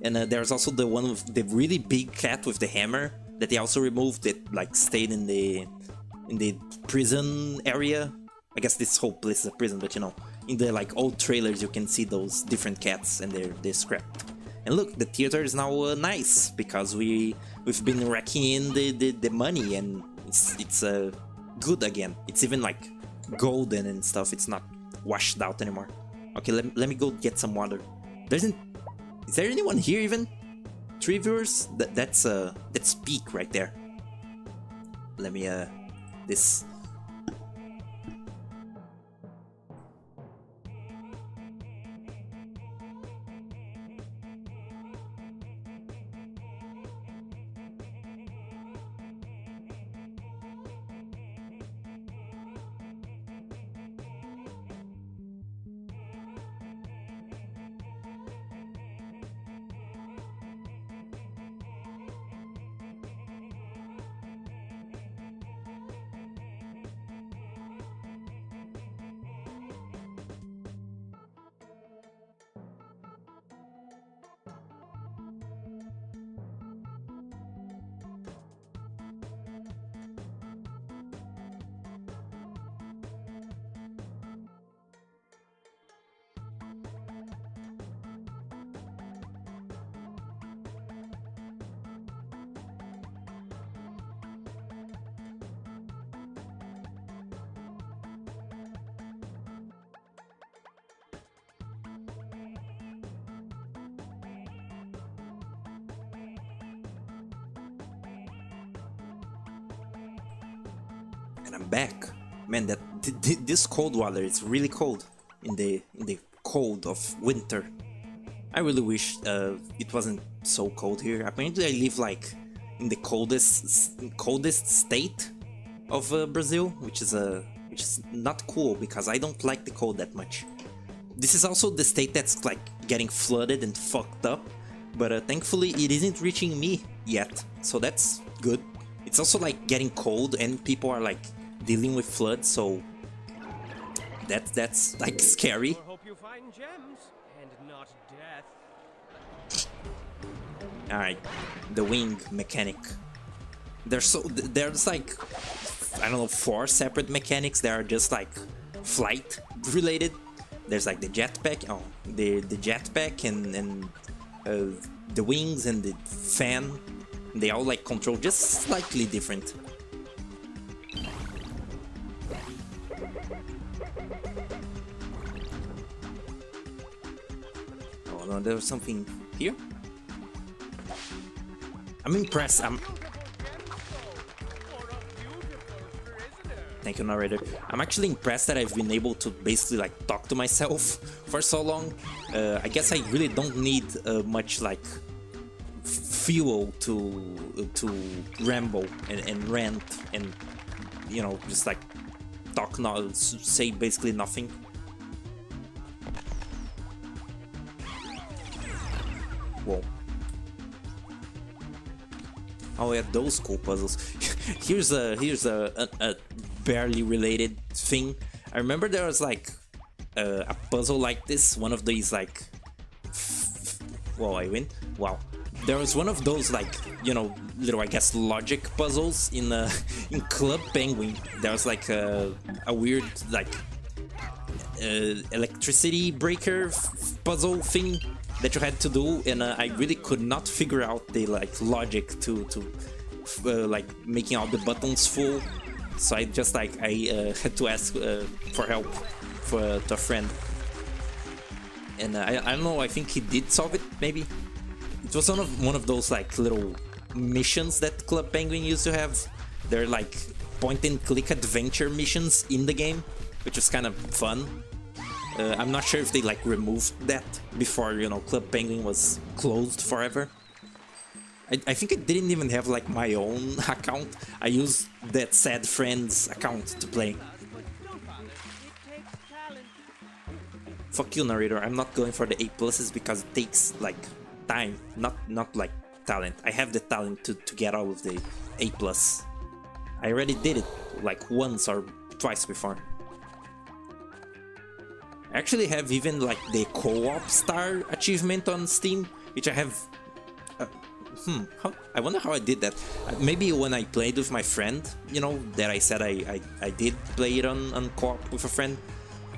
and there's also the one with the really big cat with the hammer that they also removed, that like stayed in the prison area. I guess this whole place is a prison, but you know, in the like old trailers you can see those different cats, and they're scrapped. And look, the theater is now nice because we've been racking in the money, and it's good again. It's even like golden and stuff. It's not washed out anymore. Okay, let me go get some water. Is there anyone here even? 3 viewers? That's peak right there. Let me this. And I'm back. Man, this cold water is really cold in the cold of winter. I really wish it wasn't so cold here. Apparently I live like in the coldest state of Brazil, which is not cool because I don't like the cold that much. This is also the state that's like getting flooded and fucked up, but thankfully it isn't reaching me yet, so that's good. It's also like getting cold and people are like dealing with floods, so that's like scary. I hope you find gems and not death. All right, the wing mechanic. There's like, I don't know, 4 separate mechanics that are just like flight related. There's like the jetpack, the jetpack and the wings and the fan. They all like control just slightly different. Oh no, there was something here. I'm impressed. Thank you, narrator. I'm actually impressed that I've been able to basically like talk to myself for so long. I guess I really don't need much like fuel to ramble and rant and, you know, just like talk, not say basically nothing. Whoa. Oh yeah, those cool puzzles. here's a barely related thing. I remember there was like a puzzle like this, one of these like... Whoa, I win? Wow. There was one of those like, you know, little, I guess, logic puzzles in in Club Penguin. There was like a weird like electricity breaker puzzle thing that you had to do, and I really could not figure out the like logic to like making all the buttons full. So I just like I had to ask for help to a friend, and I don't know. I think he did solve it. Maybe it was one of those like little missions that Club Penguin used to have. They're like point-and-click adventure missions in the game, which was kind of fun. I'm not sure if they like removed that before, you know, Club Penguin was closed forever. I think I didn't even have like my own account. I used that sad friend's account to play. Fuck you, narrator. I'm not going for the A+ because it takes like time, not like talent. I have the talent to get all of the A+. I already did it like once or twice before. I actually have even like the co-op star achievement on Steam, which I have... I wonder how I did that. Maybe when I played with my friend, you know, that I said I did play it on co-op with a friend.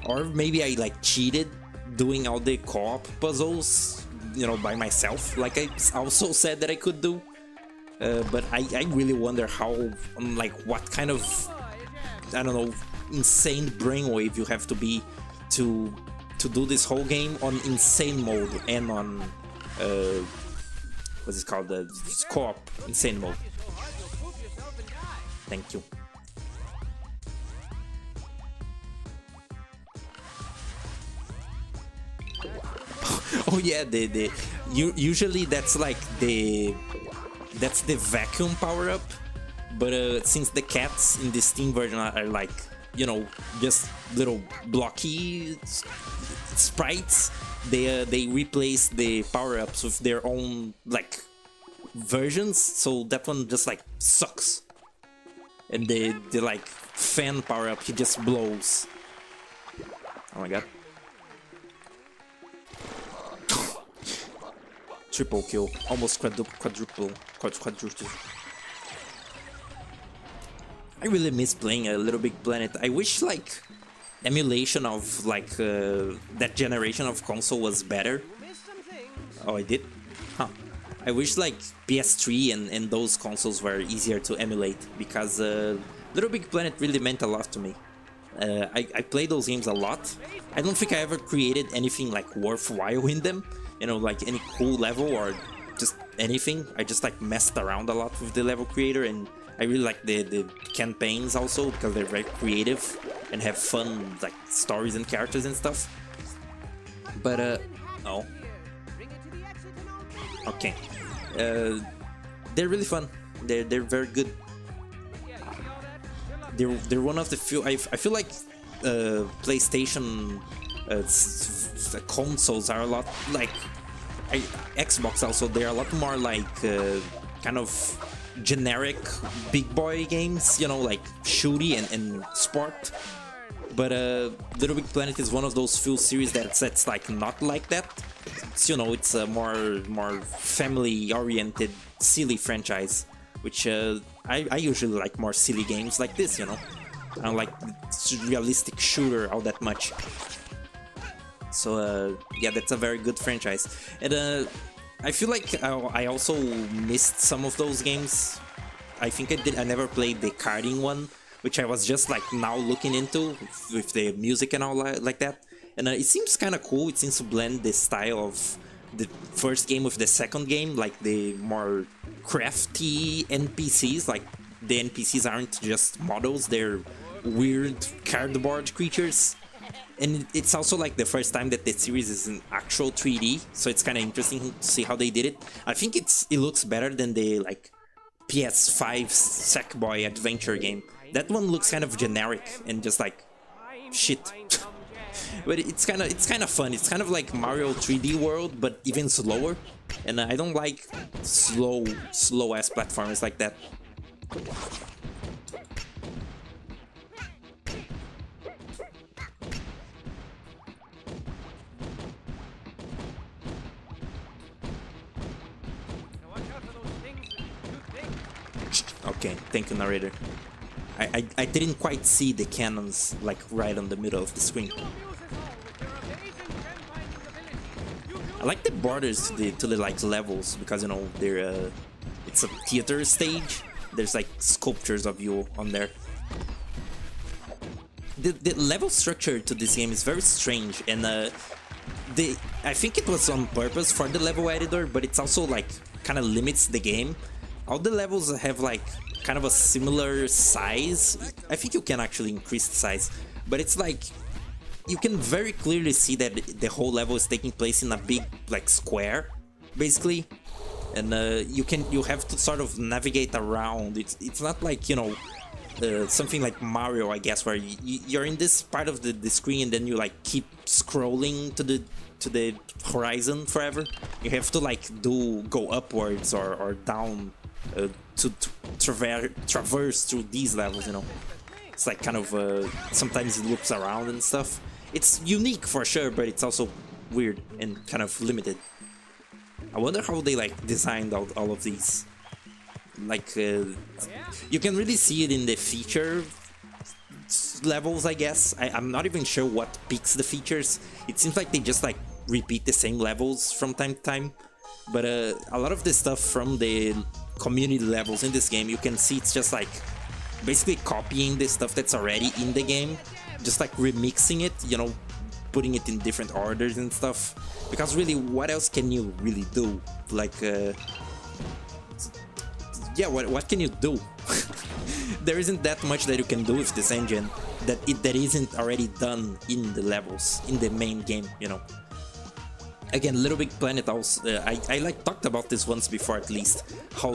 Or maybe I like cheated doing all the co-op puzzles, you know, by myself, like I also said that I could do. But I really wonder how, like, what kind of, I don't know, insane brainwave you have to be to do this whole game on insane mode and on what's it called, the co-op insane mode. Thank you. Oh yeah, usually that's like the vacuum power up, but since the cats in the Steam version are like, you know, just little blocky sprites, they replace the power ups with their own like versions, so that one just like sucks. And the like fan power up, he just blows. Oh my god. Triple kill, almost quadruple. I really miss playing a Little Big Planet. I wish like emulation of like that generation of console was better. Oh, I did? Huh. I wish like PS3 and those consoles were easier to emulate, because Little Big Planet really meant a lot to me. I played those games a lot. I don't think I ever created anything like worthwhile in them, you know, like any cool level or just anything. I just like messed around a lot with the level creator, and I really like the campaigns also, because they're very creative and have fun like stories and characters and stuff. But oh, okay, they're really fun. They're very good. They're one of the few. I feel like PlayStation consoles are a lot like Xbox. Also, they're a lot more like kind of generic big boy games, you know, like shooty and sport. But Little Big Planet is one of those few series that's like not like that. It's, you know, it's a more family oriented, silly franchise, which I usually like more silly games like this, you know. I don't like realistic shooter all that much. So yeah, that's a very good franchise. And I feel like I also missed some of those games. I think I never played the karting one, which I was just like now looking into with the music and all like that. And it seems kind of cool. It seems to blend the style of the first game with the second game, like the more crafty NPCs. Like the NPCs aren't just models, they're weird cardboard creatures. And it's also like the first time that the series is in actual 3D, so it's kind of interesting to see how they did it. I think it looks better than the like PS5 Sackboy adventure game. That one looks kind of generic and just like shit. But it's kind of fun. It's kind of like Mario 3D World, but even slower. And I don't like slow ass platformers like that. Okay, thank you, narrator. I didn't quite see the cannons like right on the middle of the screen. I like the borders to the like levels because you know they're it's a theater stage. There's like sculptures of you on there. The level structure to this game is very strange, and I think it was on purpose for the level editor, but it's also like kind of limits the game. All the levels have like kind of a similar size. I think you can actually increase the size, but it's like you can very clearly see that the whole level is taking place in a big like square, basically, and you have to sort of navigate around. It's not like, you know, something like Mario, I guess, where you're in this part of the screen and then you like keep scrolling to the horizon forever. You have to like go upwards or down to traverse through these levels, you know. It's like kind of sometimes it loops around and stuff. It's unique for sure, but it's also weird and kind of limited. I wonder how they like designed all of these. Like you can really see it in the feature levels, I guess. I'm not even sure what picks the features. It seems like they just like repeat the same levels from time to time, but a lot of the stuff from the community levels in this game, you can see it's just like basically copying the stuff that's already in the game, just like remixing it, you know, putting it in different orders and stuff, because really what else can you really do? Like yeah, what can you do? There isn't that much that you can do with this engine that isn't already done in the levels, in the main game, you know. Again, Little Big Planet also, I like talked about this once before at least, how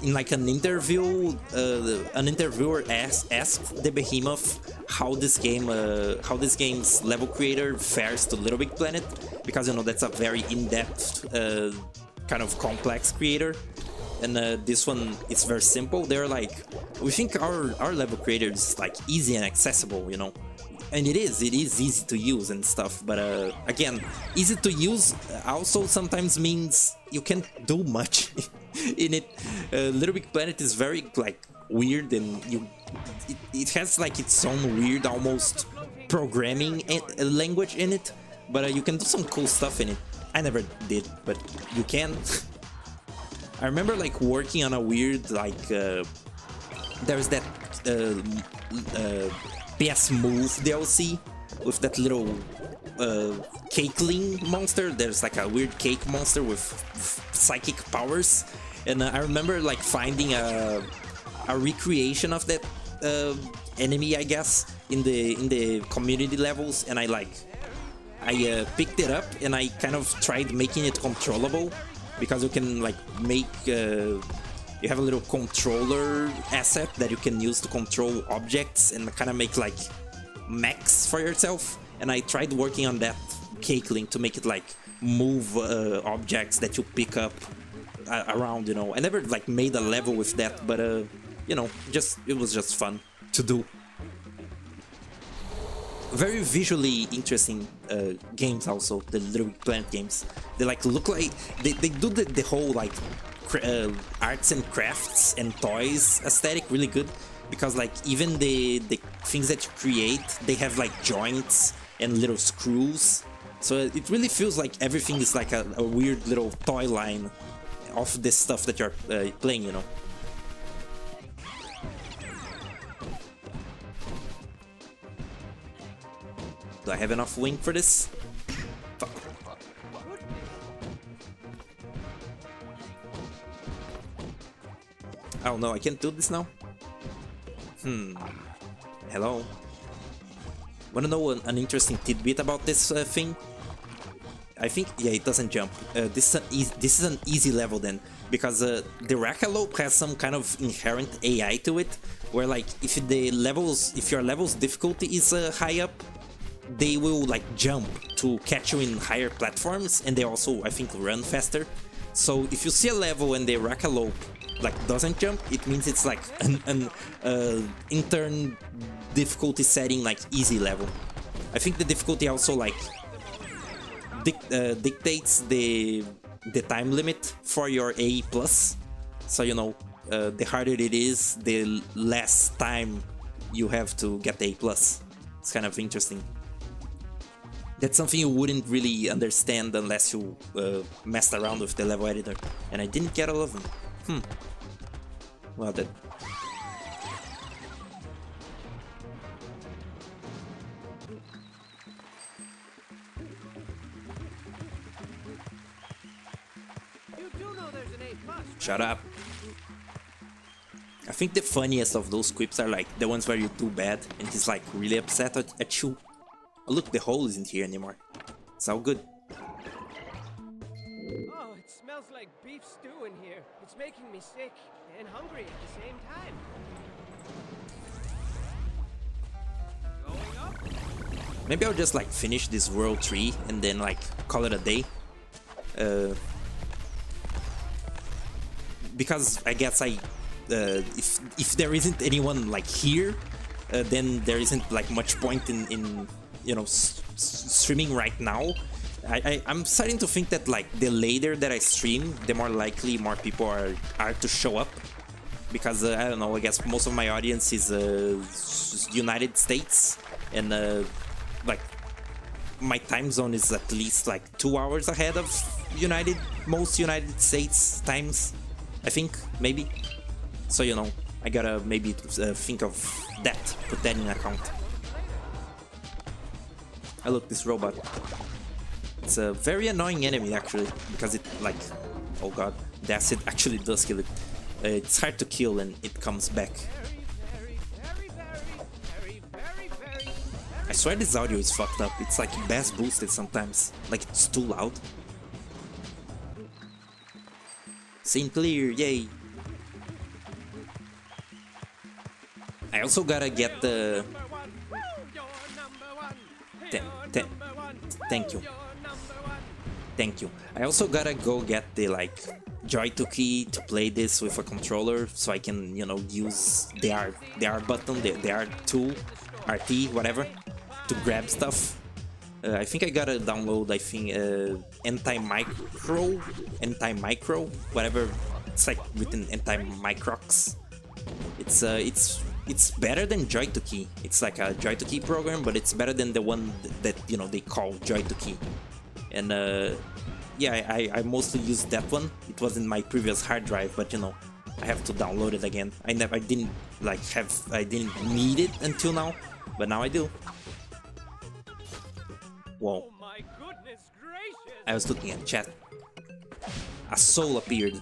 in like an interview, an interviewer asked the Behemoth how this game's level creator fares to Little Big Planet, because you know that's a very in-depth kind of complex creator, and this one is very simple. They're like, we think our level creator is like easy and accessible, you know. And it is easy to use and stuff, but again, easy to use also sometimes means you can't do much in it. Little Big Planet is very like weird, and it has like its own weird almost programming language in it, but you can do some cool stuff in it. I never did, but you can. I remember like working on a weird like there's that PS Move DLC with that little cakeling monster. There's like a weird cake monster with psychic powers, and I remember like finding a recreation of that enemy, I guess, in the community levels, and I picked it up and I kind of tried making it controllable, because you can like make you have a little controller asset that you can use to control objects and kind of make like mechs for yourself. And I tried working on that cakeling to make it like move objects that you pick up around, you know. I never like made a level with that, but you know, it was just fun to do. Very visually interesting games also, the Little Big Planet games. They like look like they do the whole like arts and crafts and toys aesthetic really good, because like even the things that you create, they have like joints and little screws, so it really feels like everything is like a weird little toy line of this stuff that you're playing, you know. Do I have enough wing for this? Fuck. Oh no, I can't do this now? Hello? Wanna know an interesting tidbit about this thing? I think, yeah, it doesn't jump. This is an easy level then, because the Rackalope has some kind of inherent AI to it, where like if your level's difficulty is high up, they will like jump to catch you in higher platforms, and they also, I think, run faster. So if you see a level and the Rackalope like doesn't jump, it means it's like an intern difficulty setting, like easy level. I think the difficulty also like dictates the time limit for your A+. So you know, the harder it is, the less time you have to get the A+. It's kind of interesting. That's something you wouldn't really understand unless you messed around with the level editor. And I didn't get all of them. Well then. You do know there's an A+. Shut up. I think the funniest of those quips are like the ones where you do bad and he's like really upset at you. Oh, look, the hole isn't here anymore. It's all good. Oh, it smells like beef stew in here. It's making me sick and hungry at the same time. Going up? Maybe I'll just like finish this world 3 and then like call it a day. Because I guess if there isn't anyone like here, then there isn't like much point in you know streaming right now. I'm starting to think that like the later that I stream, the more likely more people are to show up, because I don't know, I guess most of my audience is United States, and like my time zone is at least like 2 hours ahead of most United States times, I think, maybe. So you know, I gotta maybe think of that, put that in account. I look, this robot. It's a very annoying enemy actually, because it like, oh god, the acid actually does kill it. It's hard to kill and it comes back. I swear this audio is fucked up. It's like bass boosted sometimes, like it's too loud. Scene clear, yay! I also gotta get the... Thank you. Thank you. I also gotta go get the like Joy-2 key to play this with a controller, so I can, you know, use the R button, the R2, RT, whatever, to grab stuff. I think I gotta download, I think, anti-micro, whatever. It's like written anti-microx. It's better than Joy-2 key. It's like a Joy-2 key program, but it's better than the one that you know they call Joy-2 key. And yeah, I mostly used that one. It was in my previous hard drive, but you know, I have to download it again. I didn't need it until now, but now I do. Whoa. Oh my goodness gracious! I was looking at chat. A soul appeared.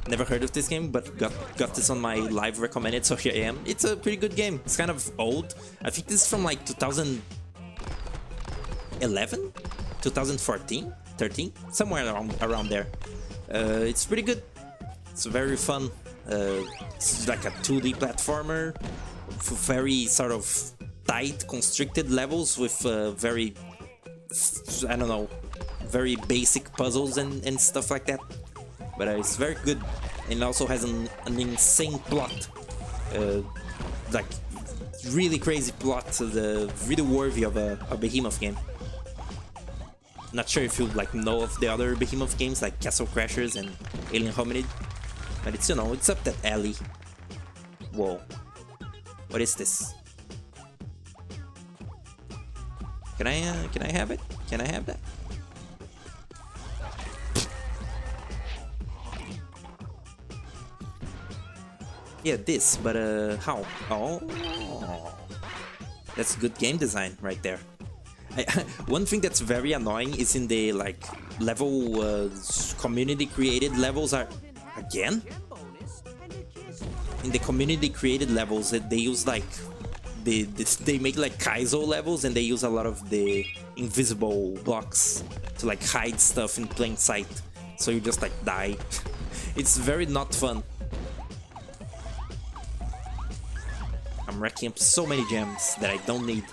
Never heard of this game, but got this on my live recommended, so here I am. It's a pretty good game. It's kind of old. I think this is from like 2011, 2014, 13, somewhere around there. It's pretty good. It's very fun. It's like a 2D platformer, very sort of tight, constricted levels with very, I don't know, very basic puzzles and stuff like that. But it's very good, and also has an insane plot, like really crazy plot, really worthy of a Behemoth game. Not sure if you like know of the other Behemoth games like Castle Crashers and Alien Hominid, but it's, you know, it's up that alley. Whoa, what is this? Can I have it? Can I have that? Yeah, this, but how? Oh, that's good game design right there. One thing that's very annoying is in the like level community created levels are again in the community created levels that they use like they make like Kaizo levels, and they use a lot of the invisible blocks to like hide stuff in plain sight, so you just like die. It's very not fun. I'm racking up so many gems that I don't need.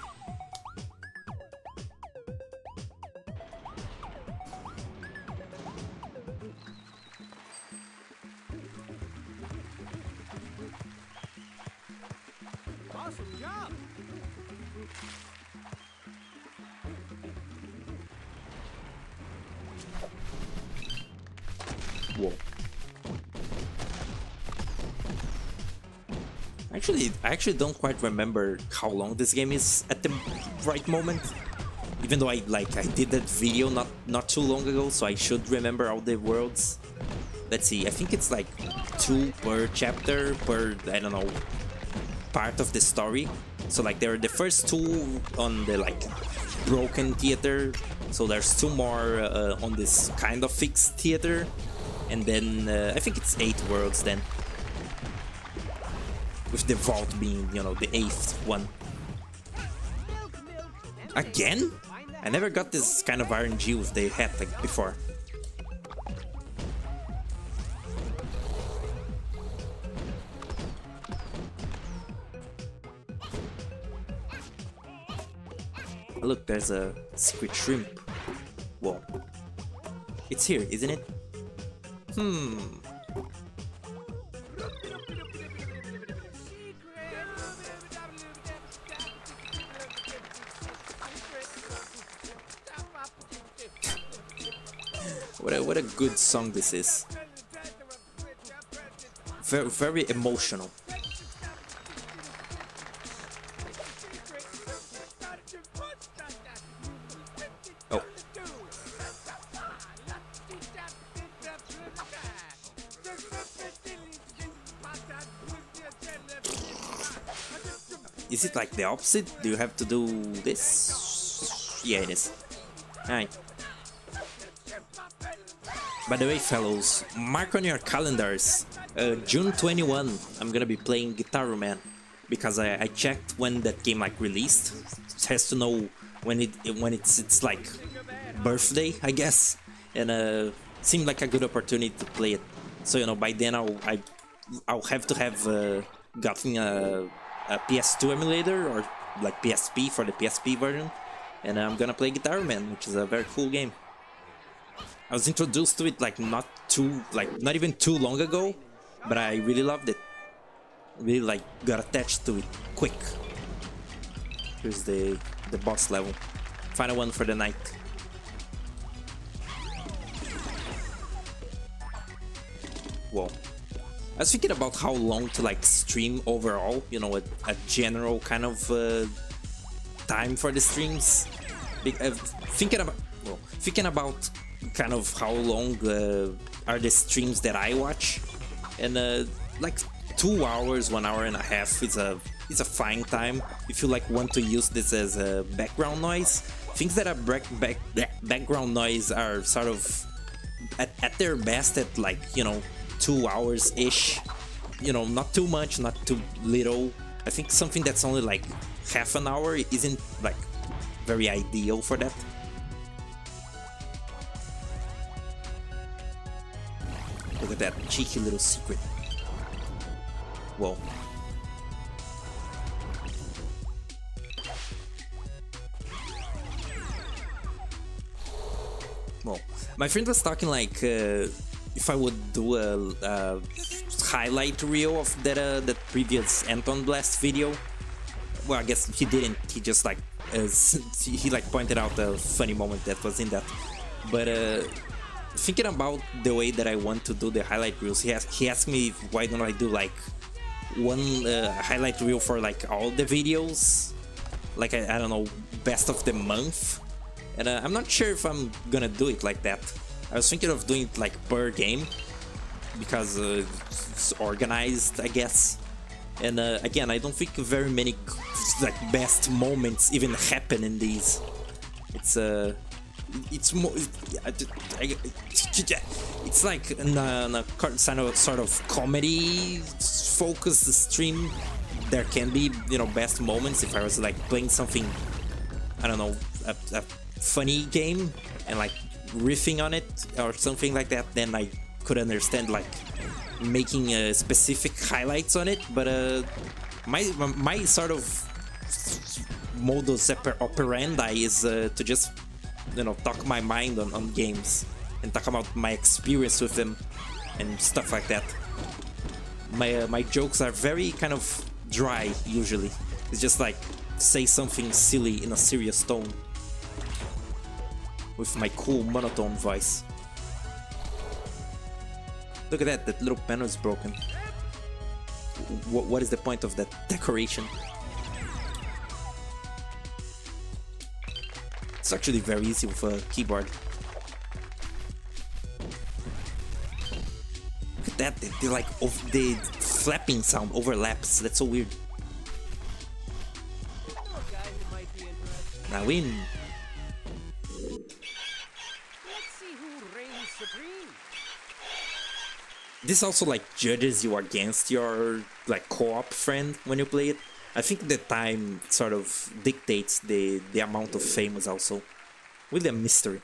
Awesome job! Whoa. I actually don't quite remember how long this game is at the right moment. Even though I did that video not too long ago, so I should remember all the worlds. Let's see, I think it's like 2 per chapter, per, I don't know, part of the story. So like there are the first 2 on the like broken theater, so there's 2 more on this kind of fixed theater, and then I think it's 8 worlds then, with the vault being, you know, the 8th one. Again? I never got this kind of RNG with the hat like before. Look, there's a secret shrimp. Whoa. It's here, isn't it? What a good song this is. Very, very emotional. Oh. Is it like the opposite? Do you have to do this? Yeah, it is. Alright. By the way, fellows, mark on your calendars, June 21, I'm gonna be playing Guitar Man, because I checked when that game like released. It has to know when it's like birthday, I guess, and seemed like a good opportunity to play it. So you know, by then I'll have to have gotten a PS2 emulator or like PSP for the PSP version, and I'm gonna play Guitar Man, which is a very cool game. I was introduced to it like not even too long ago, but I really loved it. Really like got attached to it quick. Here's the boss level. Final one for the night. Whoa. I was thinking about how long to like stream overall, you know, a general kind of time for the streams. Thinking about kind of how long are the streams that I watch, and like 2 hours, 1 hour and a half is a fine time if you like want to use this as a background noise. Things that are background noise are sort of at their best at like, you know, 2 hours ish, you know, not too much, not too little. I think something that's only like half an hour isn't like very ideal for that. Look at that cheeky little secret. Whoa. Well, my friend was talking like if I would do a highlight reel of that previous Anton Blast video. Well, I guess he didn't. He just like he like pointed out a funny moment that was in that. But thinking about the way that I want to do the highlight reels, he asked me why don't I do like one highlight reel for like all the videos, like I don't know, best of the month, and I'm not sure if I'm gonna do it like that. I was thinking of doing it like per game, because it's organized, I guess, and again, I don't think very many like best moments even happen in these. It's more. It's like a sort of comedy focused stream. There can be, you know, best moments if I was like playing something, I don't know, a funny game and like riffing on it or something like that. Then I could understand like making specific highlights on it. But my sort of modus operandi is to just, you know, talk my mind on games and talk about my experience with them and stuff like that. My jokes are very kind of dry usually. It's just like say something silly in a serious tone with my cool monotone voice. Look at that little panel is broken. what is the point of that decoration? It's actually very easy with a keyboard. Look at that, they like the flapping sound overlaps. That's so weird. Now win. Let's see who reigns supreme. This also like judges you against your like co-op friend when you play it. I think the time sort of dictates the amount of famous also. Really a mystery.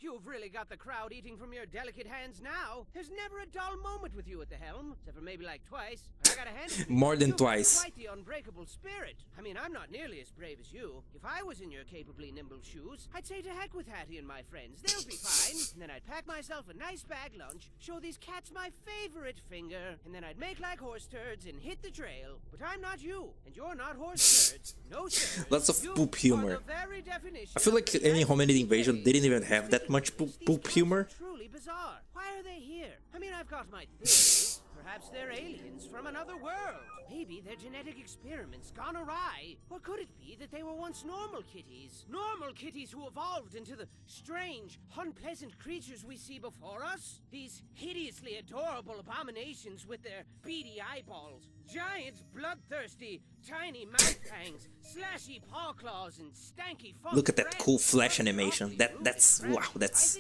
You've really got the crowd eating from your delicate hands now. There's never a dull moment with you at the helm, except for maybe like twice. I gotta hand it. More than You've got twice. Quite the unbreakable spirit. I mean, I'm not nearly as brave as you. If I was in your capably nimble shoes, I'd say to heck with Hattie and my friends. They'll be fine. And then I'd pack myself a nice bag lunch, show these cats my favorite finger, and then I'd make like horse turds and hit the trail. But I'm not you, and you're not horse turds. No sir. Lots of poop humor. I feel like any hominid invasion didn't even have that much poop humor. Truly bizarre. Why are they here? I mean, I've got my theories. Perhaps they're aliens from another world. Maybe their genetic experiments gone awry. Or could it be that they were once normal kitties? Normal kitties who evolved into the strange, unpleasant creatures we see before us? These hideously adorable abominations with their beady eyeballs, giant, bloodthirsty, tiny mouth fangs, slashy paw claws, and stanky fuzz. Look at that cool flash animation. That's wow, that's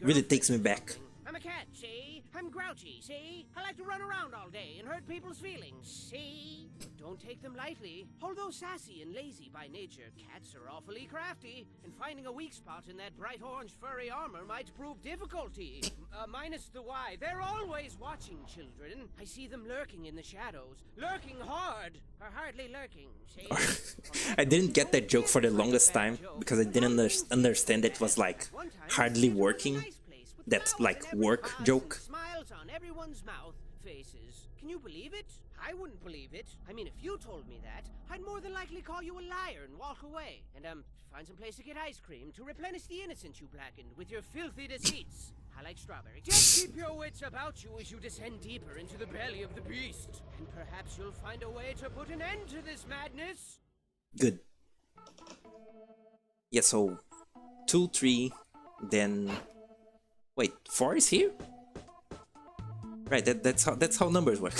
really takes me back. I'm a cat, see? I'm grouchy, see? I like to run around all day and hurt people's feelings, see? Don't take them lightly. Although sassy and lazy by nature, cats are awfully crafty, and finding a weak spot in that bright orange furry armor might prove difficulty. Minus the why. They're always watching, children. I see them lurking in the shadows. Lurking hard. Or hardly lurking, see? I didn't get that joke for the longest time because I didn't understand it was like hardly working. That like work joke. Smiles on everyone's mouth, faces. Can you believe it? I wouldn't believe it. I mean, if you told me that, I'd more than likely call you a liar and walk away. And find some place to get ice cream to replenish the innocence you blackened with your filthy deceits. I like strawberry. Just keep your wits about you as you descend deeper into the belly of the beast. And perhaps you'll find a way to put an end to this madness. Good. Yeah, so 2, 3, then wait, 4 is here? Right, that's how numbers work.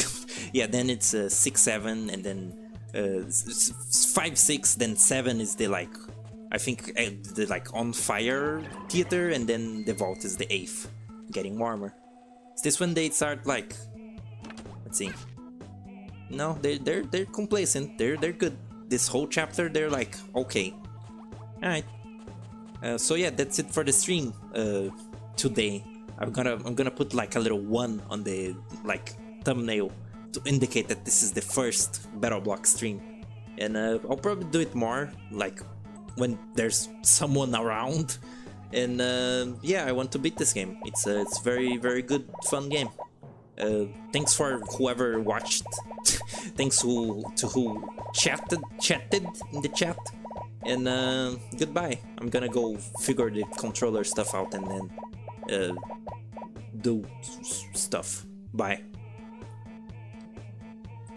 Yeah, then it's 6, 7, and then 5, 6, then 7 is the like, I think the like on fire theater, and then the vault is the 8th, getting warmer. Is this when they start like? Let's see. No, they're complacent. They're good. This whole chapter, they're like okay. All right. So yeah, that's it for the stream today. I'm gonna put like a little 1 on the like thumbnail to indicate that this is the first Battleblock stream, and I'll probably do it more like when there's someone around. And yeah, I want to beat this game. It's very good, fun game. Thanks for whoever watched. Thanks to who chatted in the chat. And goodbye. I'm gonna go figure the controller stuff out and then do stuff. Bye.